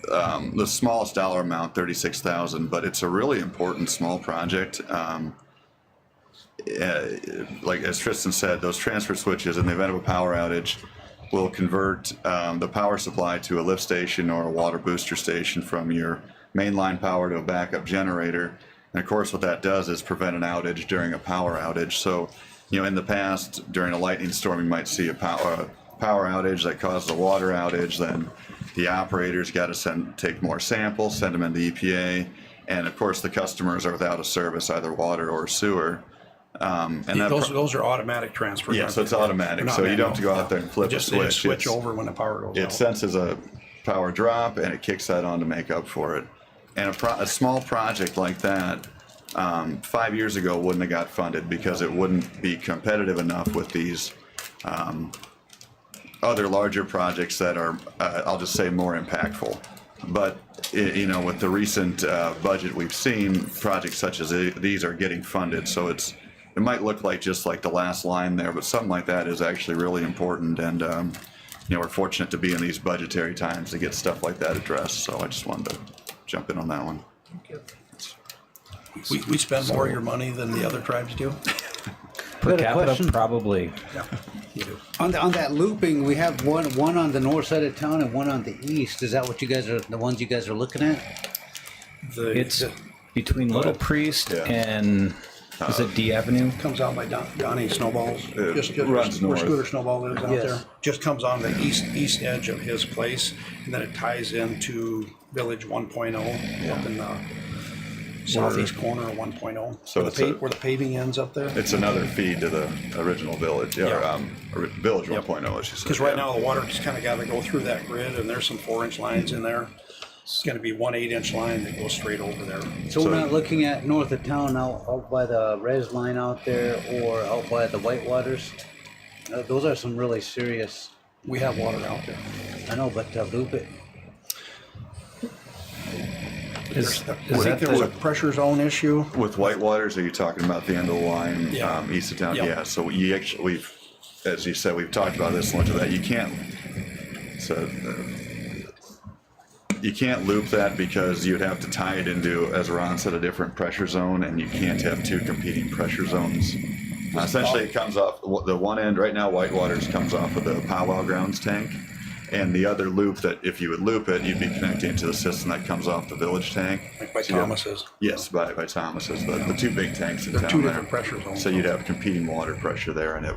the smallest dollar amount, 36,000, but it's a really important small project. Like as Tristan said, those transfer switches in the event of a power outage will convert the power supply to a lift station or a water booster station from your mainline power to a backup generator. And of course, what that does is prevent an outage during a power outage. So, you know, in the past, during a lightning storm, you might see a power outage that causes a water outage. Then the operators got to take more samples, send them into EPA, and of course, the customers are without a service, either water or sewer. And Those are automatic transfers. Yeah, so it's automatic. So you don't have to go out there and flip a switch. Just switch over when the power goes out. It senses a power drop and it kicks that on to make up for it. And a small project like that, 5 years ago wouldn't have got funded because it wouldn't be competitive enough with these other larger projects that are, I'll just say, more impactful. But you know, with the recent budget we've seen, projects such as these are getting funded. So it might look like just like the last line there, but something like that is actually really important. And you know, we're fortunate to be in these budgetary times to get stuff like that addressed. So I just wanted to jump in on that one. We spend more of your money than the other tribes do. Per Got a capita, question? probably. Yeah, you do. On that looping, we have one on the north side of town and one on the east. Is that what you guys are, the ones you guys are looking at? It's between Little Priest and is it D Avenue? Comes out by Donnie Snowballs. Just runs where north. Scooter Snowball lives out Yes. there. Just comes on the east edge of his place, and then it ties into Village 1.0 up in the southeast corner of 1.0. So where the paving ends up there. It's another feed to the original village, or Village 1.0, as you said. Because right now the water just kind of got to go through that grid, and there's some 4-inch lines in there. It's going to be one 8-inch line that goes straight over there. So we're not looking at north of town, out by the res line out there, or out by the Whitewaters. Those are some really serious. We have water out there. I know, but loop it. I think there was a pressure zone issue. With Whitewaters, are you talking about the end of the line, Yeah. east of town? Yep. Yeah. So we've, as you said, we've talked about this and looked at that. You can't. So you can't loop that because you'd have to tie it into, as Ron said, a different pressure zone, and you can't have two competing pressure zones. Essentially, it comes off the one end right now. Whitewaters comes off of the Powwow Grounds tank. And the other loop that, if you would loop it, you'd be connecting to the system that comes off the village tank. Like by Thomas's. Yes, by Thomas's, the two big tanks in They're town two there. different pressure zones. So you'd have competing water pressure there, and it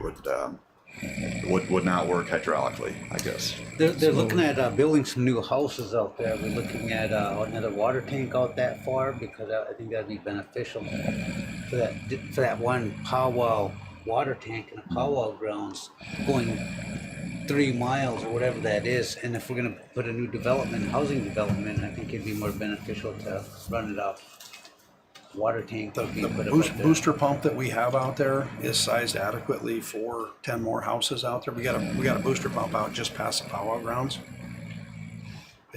would not work hydraulically, I guess. They're looking at building some new houses out there. We're looking at another water tank out that far because I think that'd be beneficial for that one powwow water tank in the powwow grounds going 3 miles or whatever that is. And if we're gonna put a new development, housing development, I think it'd be more beneficial to run it off water tank. The would be put up there. booster pump that we have out there is sized adequately for 10 more houses out there. We got a booster pump out just past the powwow grounds.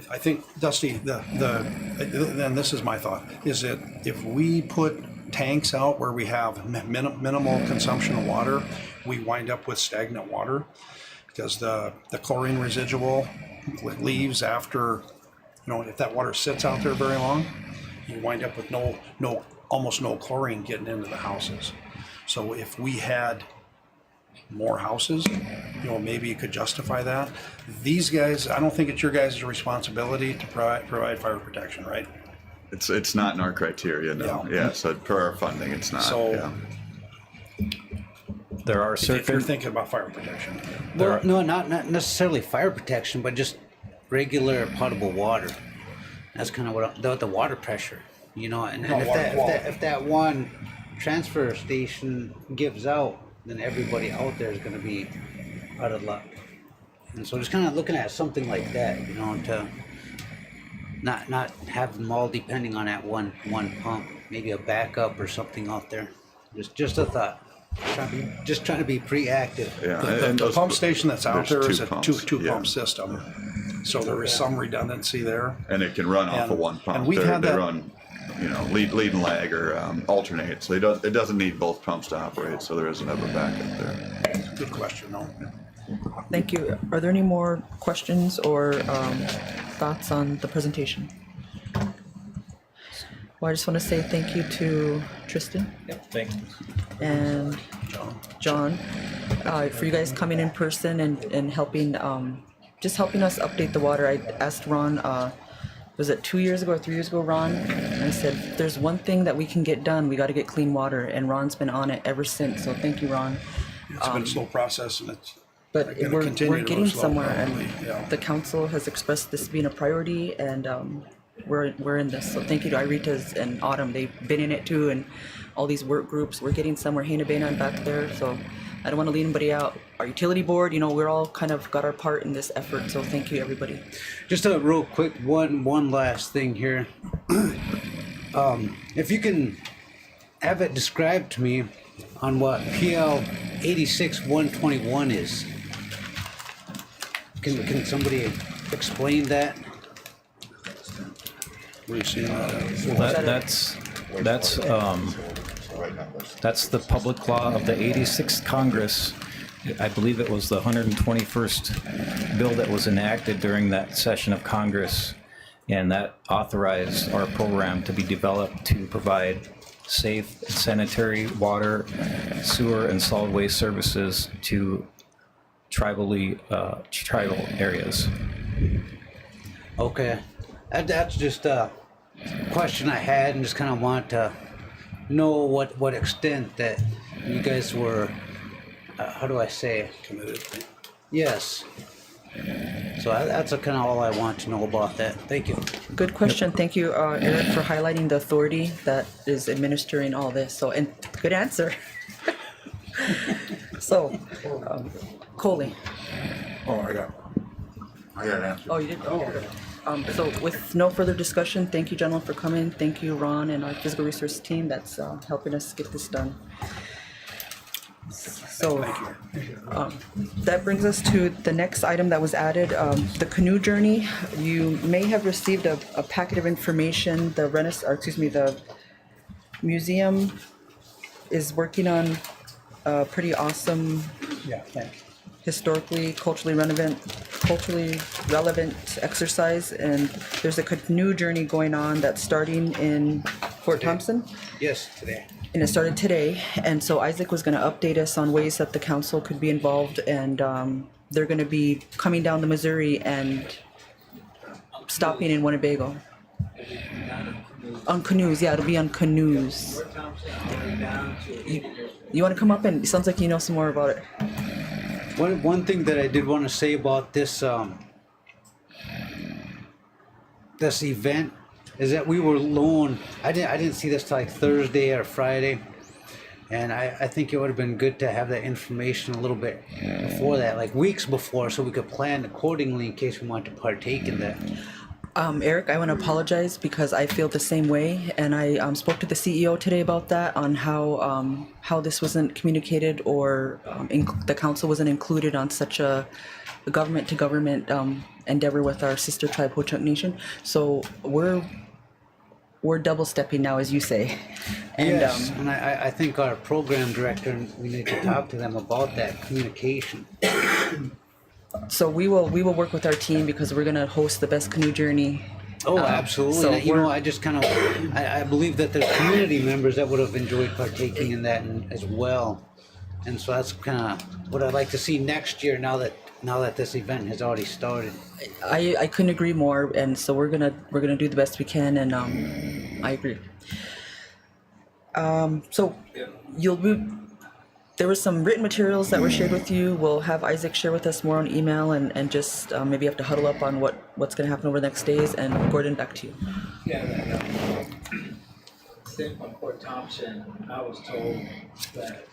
I think, Dusty, then this is my thought, is that if we put tanks out where we have minimal consumption of water, we wind up with stagnant water because the chlorine residual leaves after, if that water sits out there very long, you wind up with almost no chlorine getting into the houses. So if we had more houses, maybe you could justify that. These guys, I don't think it's your guys' responsibility to provide fire protection, right? It's not in our criteria, no. Yeah, so per our funding, it's not. So There are if you're certain, thinking about fire protection. Well, no, not necessarily fire protection, but just regular potable water. That's kind of what the water pressure, and if that one transfer station gives out, then everybody out there is going to be out of luck. And so just kind of looking at something like that, to not have them all depending on that one pump, maybe a backup or something out there. Just a thought. Just trying to be pre-active. Yeah, The pump station that's out there is a pumps, two pump system. So there is some redundancy there. And it can run off of one pump. And we've had they that. run, lead and lag or alternate. So it doesn't need both pumps to operate. So there isn't ever backup there. Good question, though. Thank you. Are there any more questions or thoughts on the presentation? Well, I just want to say thank you to Tristan Thank you. and John for you guys coming in person and helping, just helping us update the water. I asked Ron, was it 2 years ago or 3 years ago, Ron? And I said, if there's one thing that we can get done, we got to get clean water. And Ron's been on it ever since. So thank you, Ron. It's been a slow process, and it's But gonna we're continue to getting move slow, somewhere, probably, and yeah. the council has expressed this being a priority, and we're in this. So thank you to Irita's and Autumn. They've been in it too, and all these work groups. We're getting somewhere. Hena Bena back there. So I don't want to leave anybody out. Our utility board, we're all kind of got our part in this effort. So thank you, everybody. Just a real quick one last thing here. If you can have it described to me on what PL 86-121 is. Can somebody explain that? Where you seeing that? Well, that's the public law of the 86th Congress. I believe it was the 121st bill that was enacted during that session of Congress, and that authorized our program to be developed to provide safe sanitary water, sewer, and solid waste services to tribal areas. Okay, that's just a question I had, and just kind of want to know what extent that you guys were, how do I say? Committed. Yes. So that's kind of all I want to know about that. Thank you. Good question. Thank you, Eric, for highlighting the authority that is administering all this. So, and good answer. So, Coley. Oh, I got an answer. Oh, you did? Okay. So with no further discussion, thank you, gentlemen, for coming. Thank you, Ron, and our physical resource team that's helping us get this done. So that brings us to the next item that was added, the canoe journey. You may have received a packet of information. The museum is working on a pretty awesome, historically, culturally relevant exercise, and there's a canoe journey going on that's starting in Fort Thompson. Yes, today. And it started today, and so Isaac was going to update us on ways that the council could be involved, and they're going to be coming down the Missouri and stopping in Winnebago. On canoes, yeah, it'll be on canoes. You want to come up and, it sounds like you know some more about it. One thing that I did want to say about this this event is that we were loaned. I didn't see this till like Thursday or Friday, and I think it would have been good to have that information a little bit before that, like weeks before, so we could plan accordingly in case we want to partake in that. Eric, I want to apologize because I feel the same way, and I spoke to the CEO today about that, on how this wasn't communicated, or the council wasn't included on such a government-to-government endeavor with our sister tribe, Ho-Chunk Nation. So we're double stepping now, as you say. And, yes, and I think our program director, we need to talk to them about that communication. So we will work with our team, because we're gonna host the best canoe journey. Oh, absolutely. So I just kind of, I believe that there's community members that would have enjoyed partaking in that as well. And so that's kind of what I'd like to see next year, now that this event has already started. I couldn't agree more, and so we're gonna do the best we can, and I agree. So there were some written materials that were shared with you. We'll have Isaac share with us more on email, and just maybe have to huddle up on what's going to happen over the next days. And Gordon, back to you. Yeah, thing from Fort Thompson, I was told that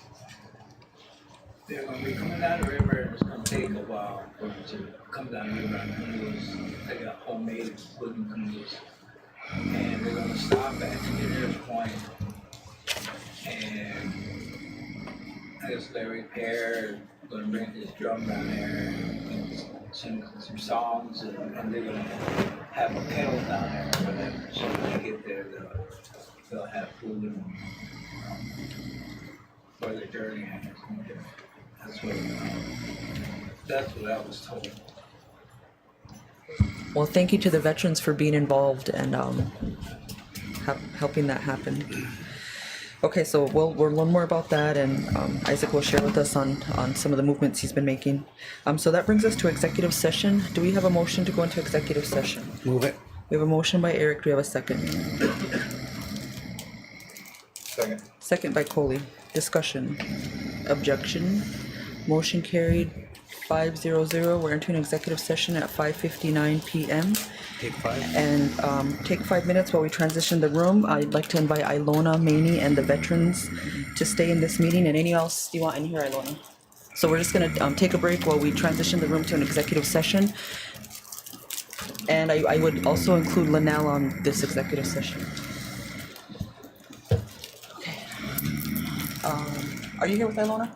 they're going to be coming down the river, and it's going to take a while for them to come down the river on canoes. They got homemade wooden canoes, and they're going to stop at Engineer's Point, and I guess Larry Pear is going to bring his drum down there and sing some songs, and they're going to have a kettle down there for them. So when they get there, they'll have food for their journey. That's what I was told. Well, thank you to the veterans for being involved and helping that happen. Okay, so we'll learn more about that, and Isaac will share with us on some of the movements he's been making. So that brings us to executive session. Do we have a motion to go into executive session? Move it. We have a motion by Eric. Do we have a second? Second. Second by Coley. Discussion. Objection. Motion carried 500. We're entering executive session at 5:59 p.m. Take 5. And take 5 minutes while we transition the room. I'd like to invite Ilona, Maney, and the veterans to stay in this meeting. And anyone else you want in here, Ilona? So we're just gonna take a break while we transition the room to an executive session. And I would also include Linnell on this executive session. Okay. Are you here with Ilona?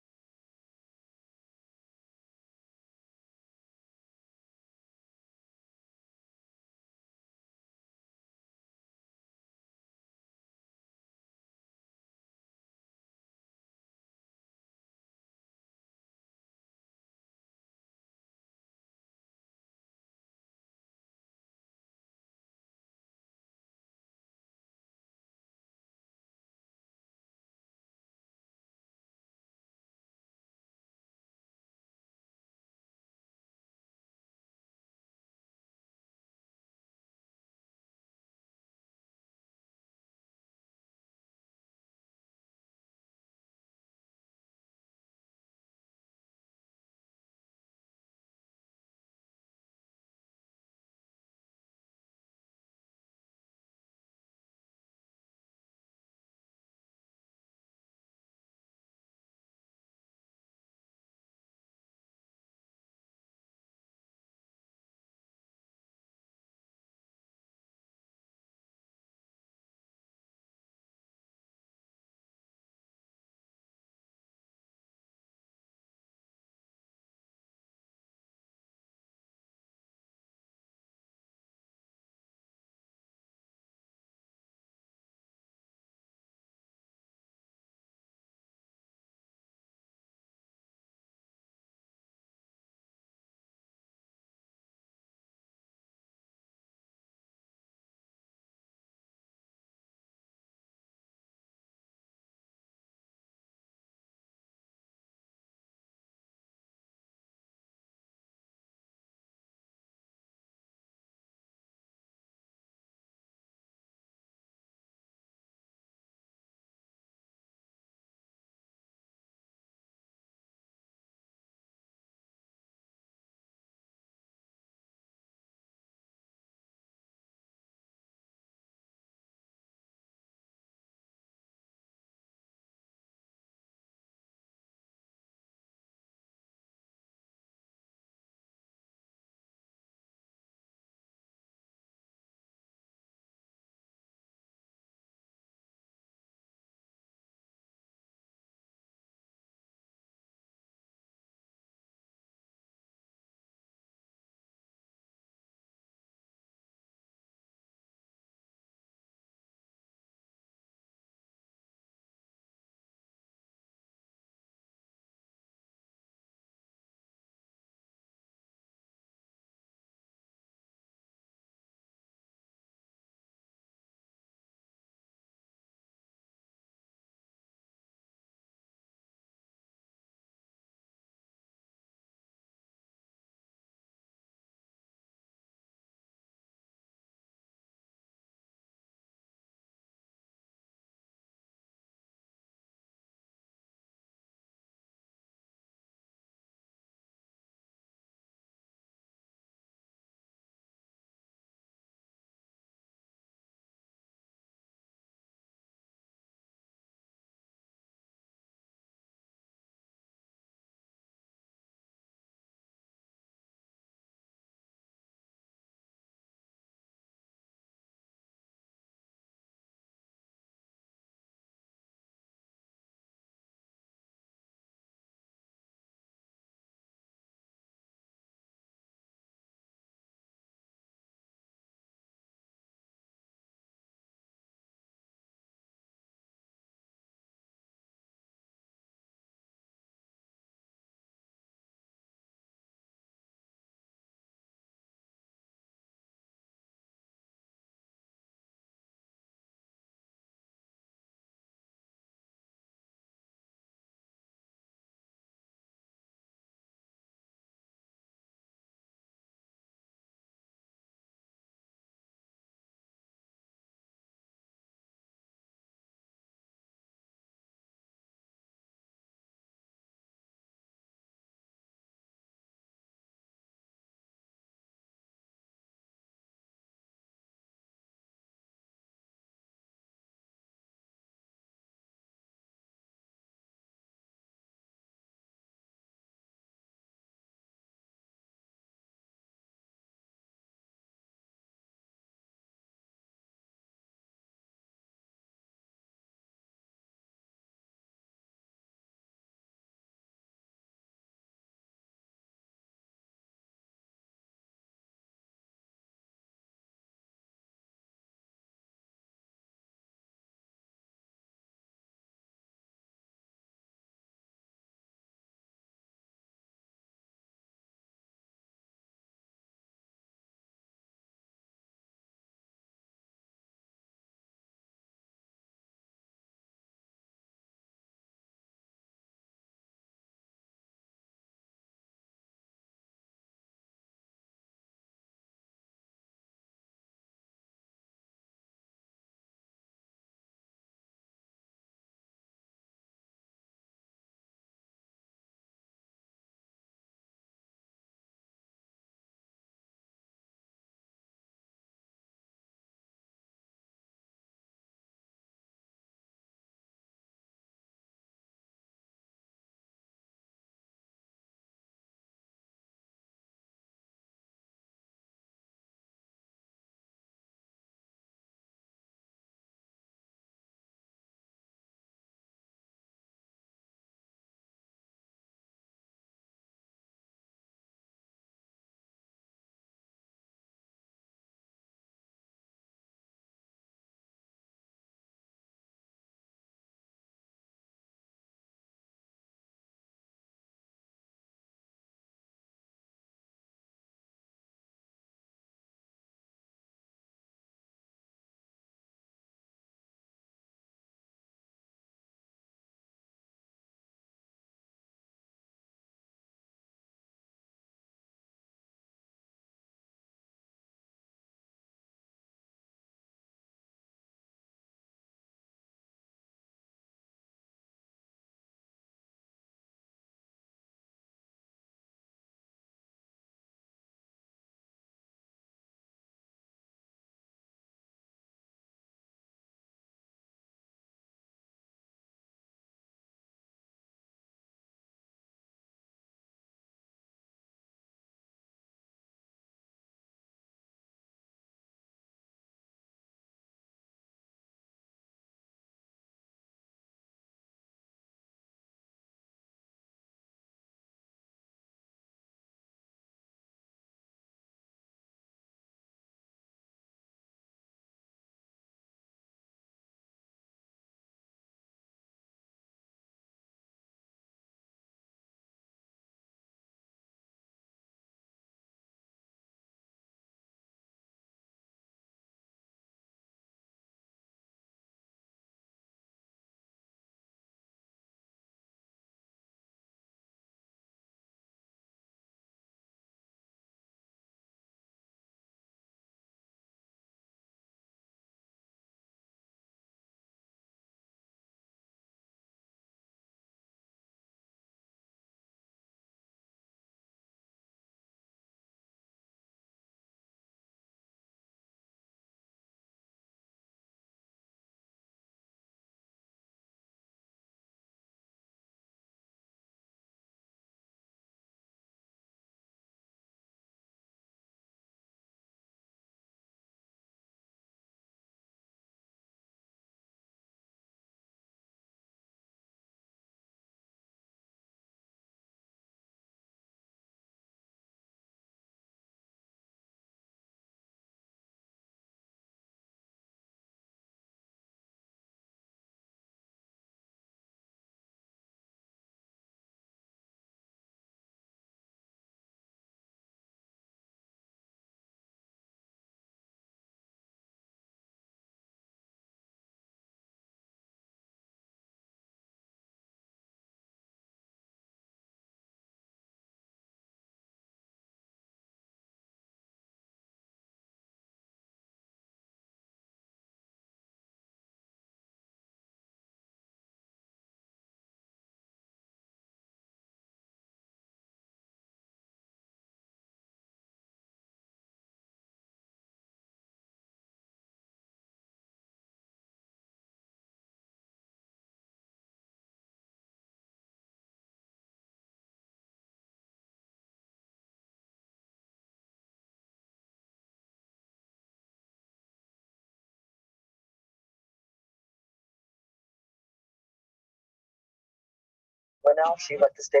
now. She'd like to stay.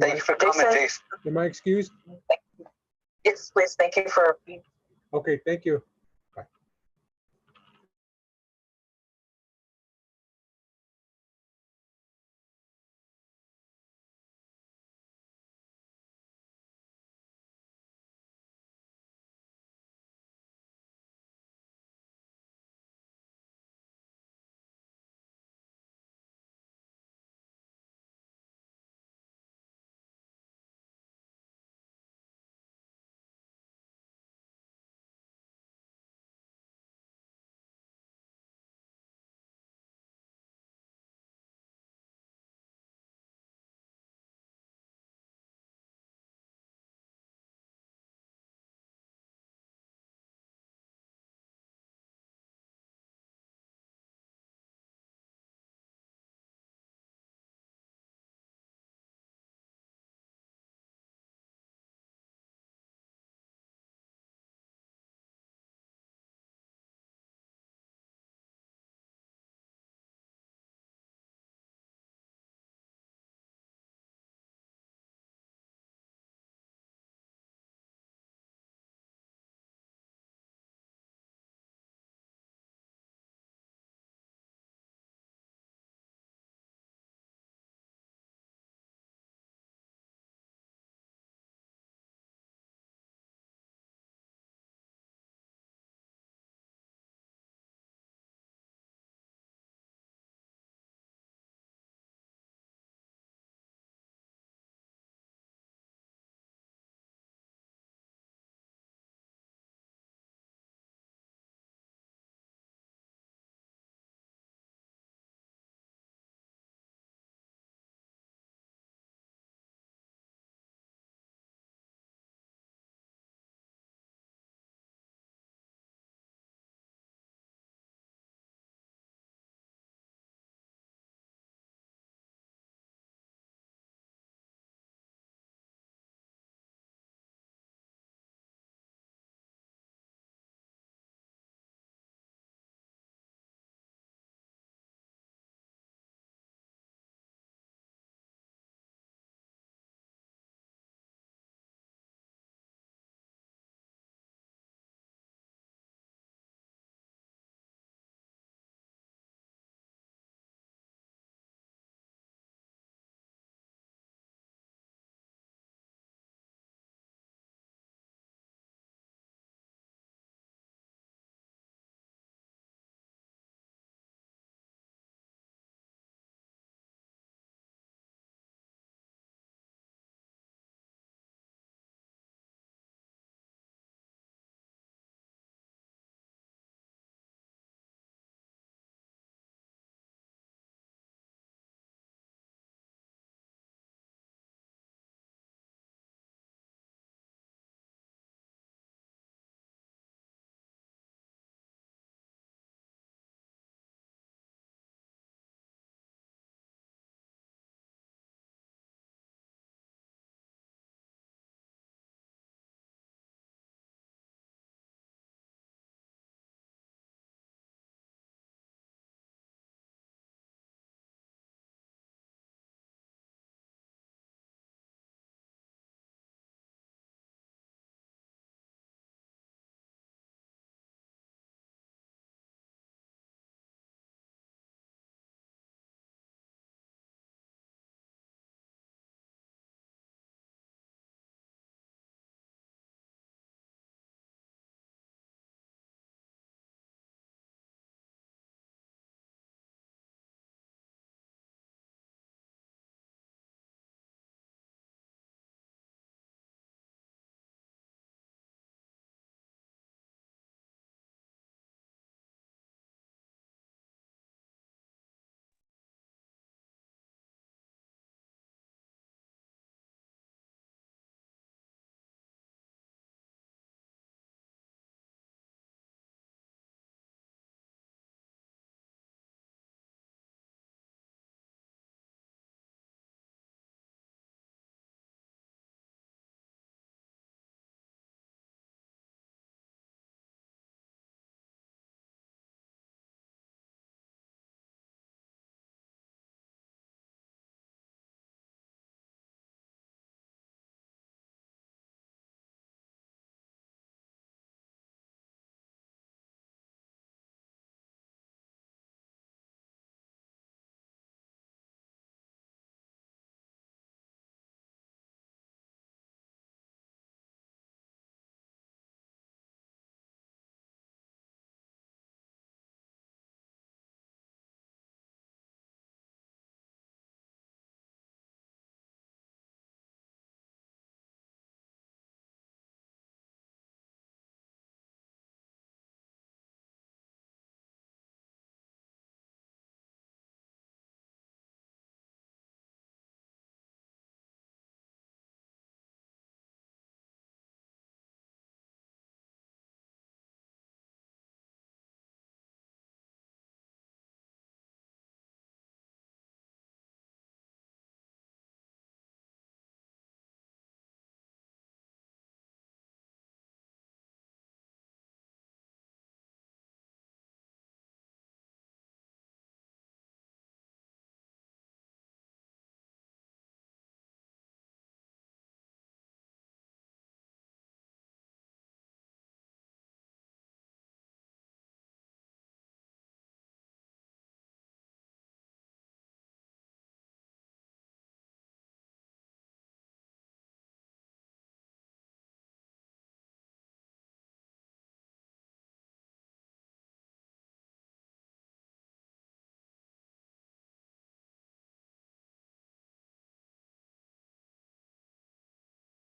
Thank you for coming, Jason. Am I excused? Yes, please. Thank you for. Okay, thank you.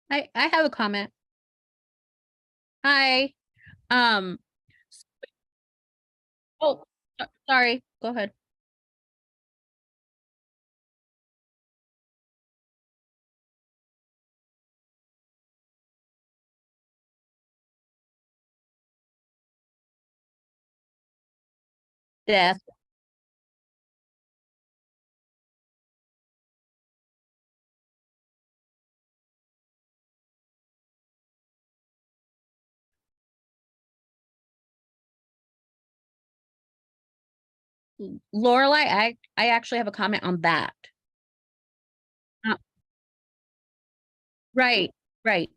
I have a comment. Hi. Um, oh, sorry. Go ahead. Death. Lorelai, I actually have a comment on that. Uh, right, right,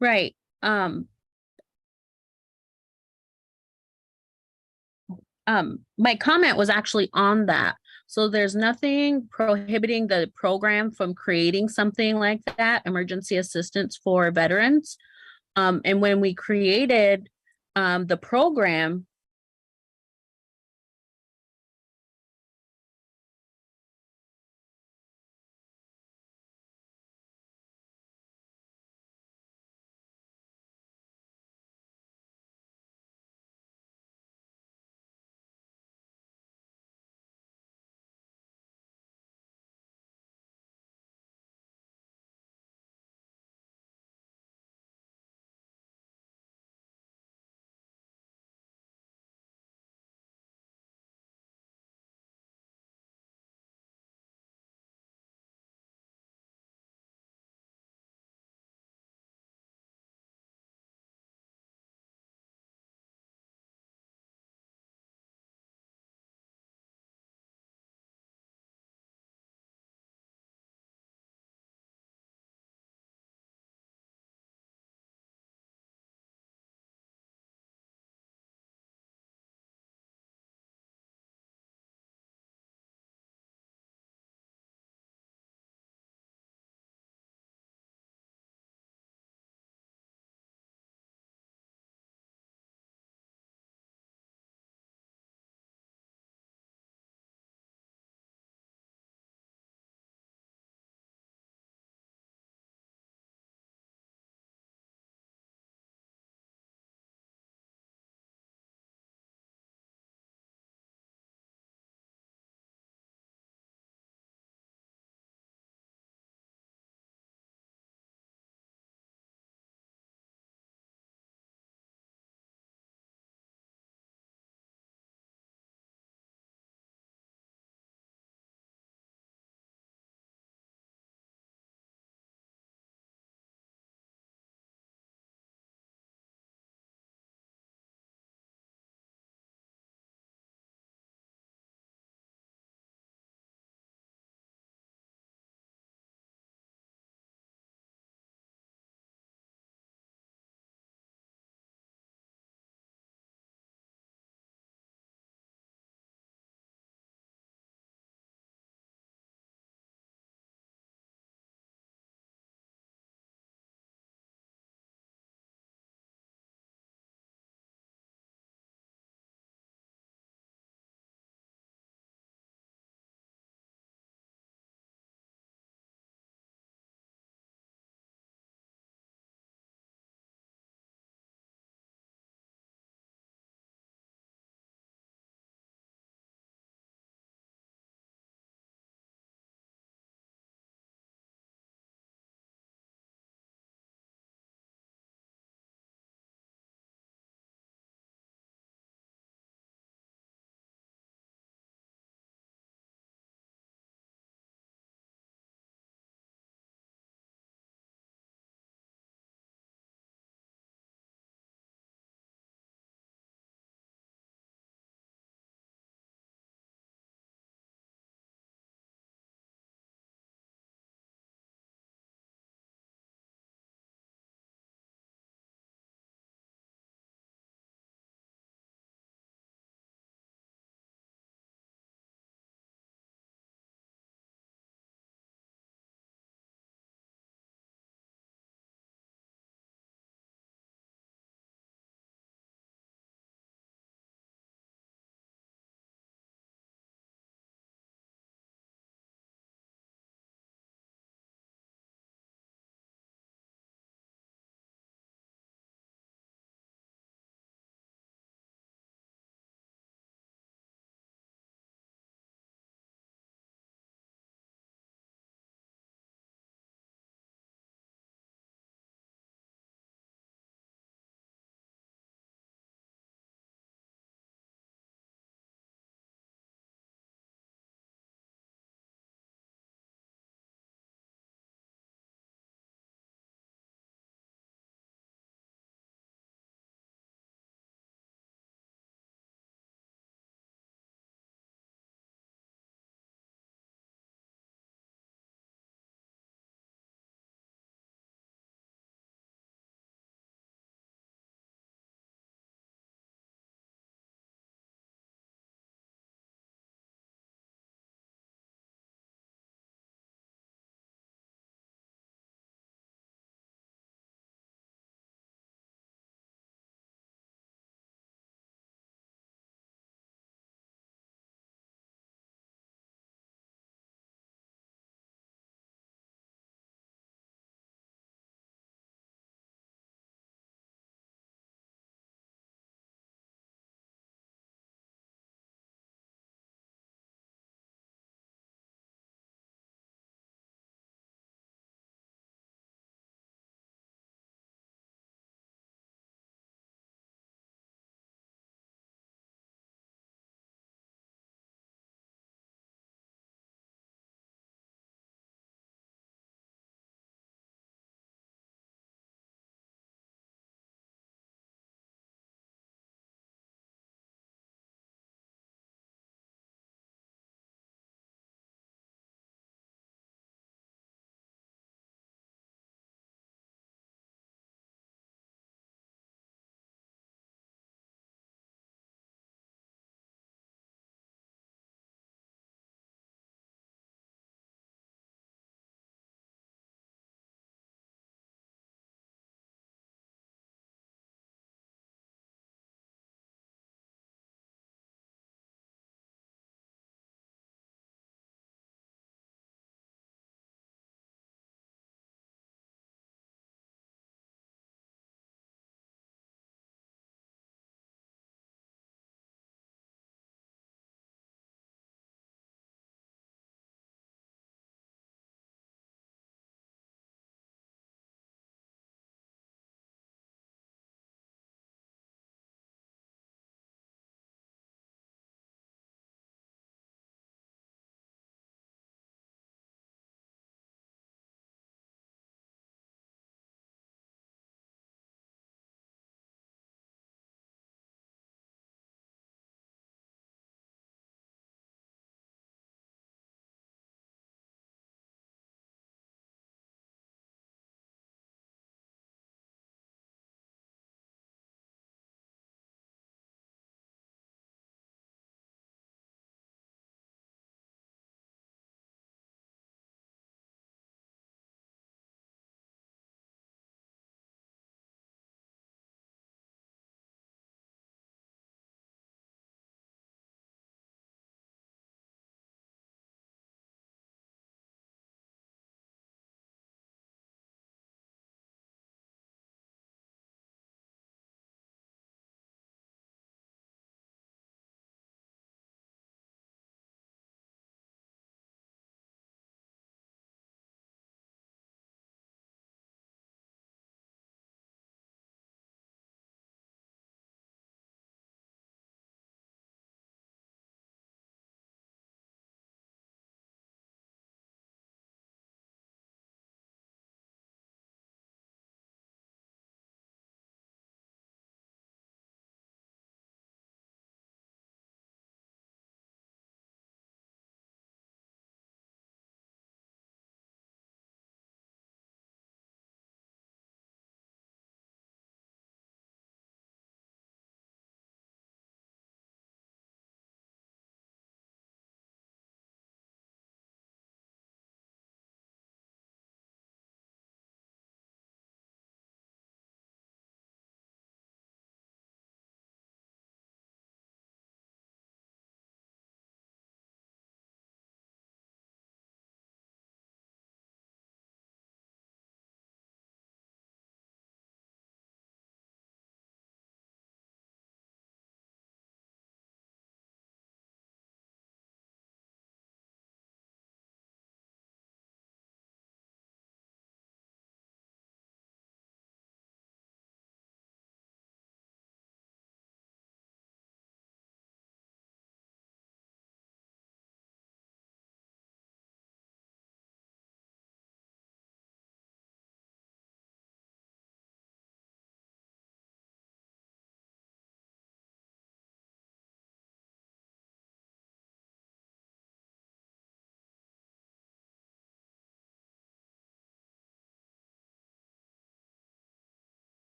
right. Um, my comment was actually on that. So there's nothing prohibiting the program from creating something like that, emergency assistance for veterans. And when we created the program,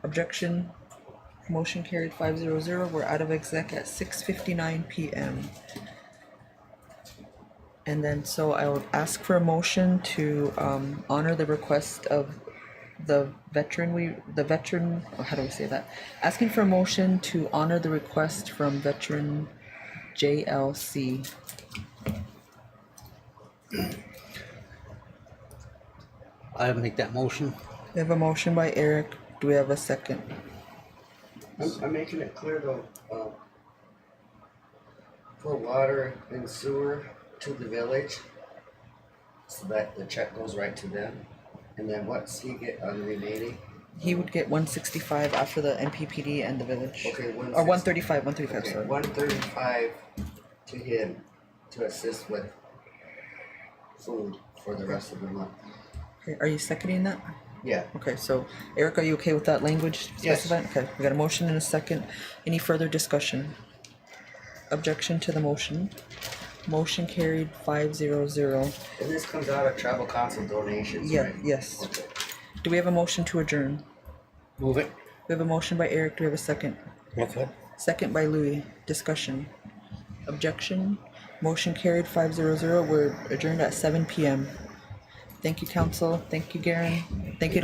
Objection. Motion carried 500. We're out of exec at 6:59 p.m. And then, so I would ask for a motion to honor the request of the veteran, how do we say that? Asking for a motion to honor the request from veteran JLC. I'll make that motion. We have a motion by Eric. Do we have a second? I'm making it clear though, for water and sewer to the village, so that the check goes right to them. And then what's he get on the remaining? He would get 165 after the NPPD and the village. Okay, Or 135, okay, sorry. 135 to him to assist with food for the rest of the month. Okay, are you seconding that? Yeah. Okay, so Eric, are you okay with that language Yes. specified? Okay, we got a motion and a second. Any further discussion? Objection to the motion. Motion carried 500. And this comes out of tribal council donations, Yeah, right? yes. Okay. Do we have a motion to adjourn? Move it. We have a motion by Eric. Do we have a second? Okay. Second by Louis. Discussion. Objection. Motion carried 500. We're adjourned at 7 p.m. Thank you, council. Thank you, Garen. Thank you to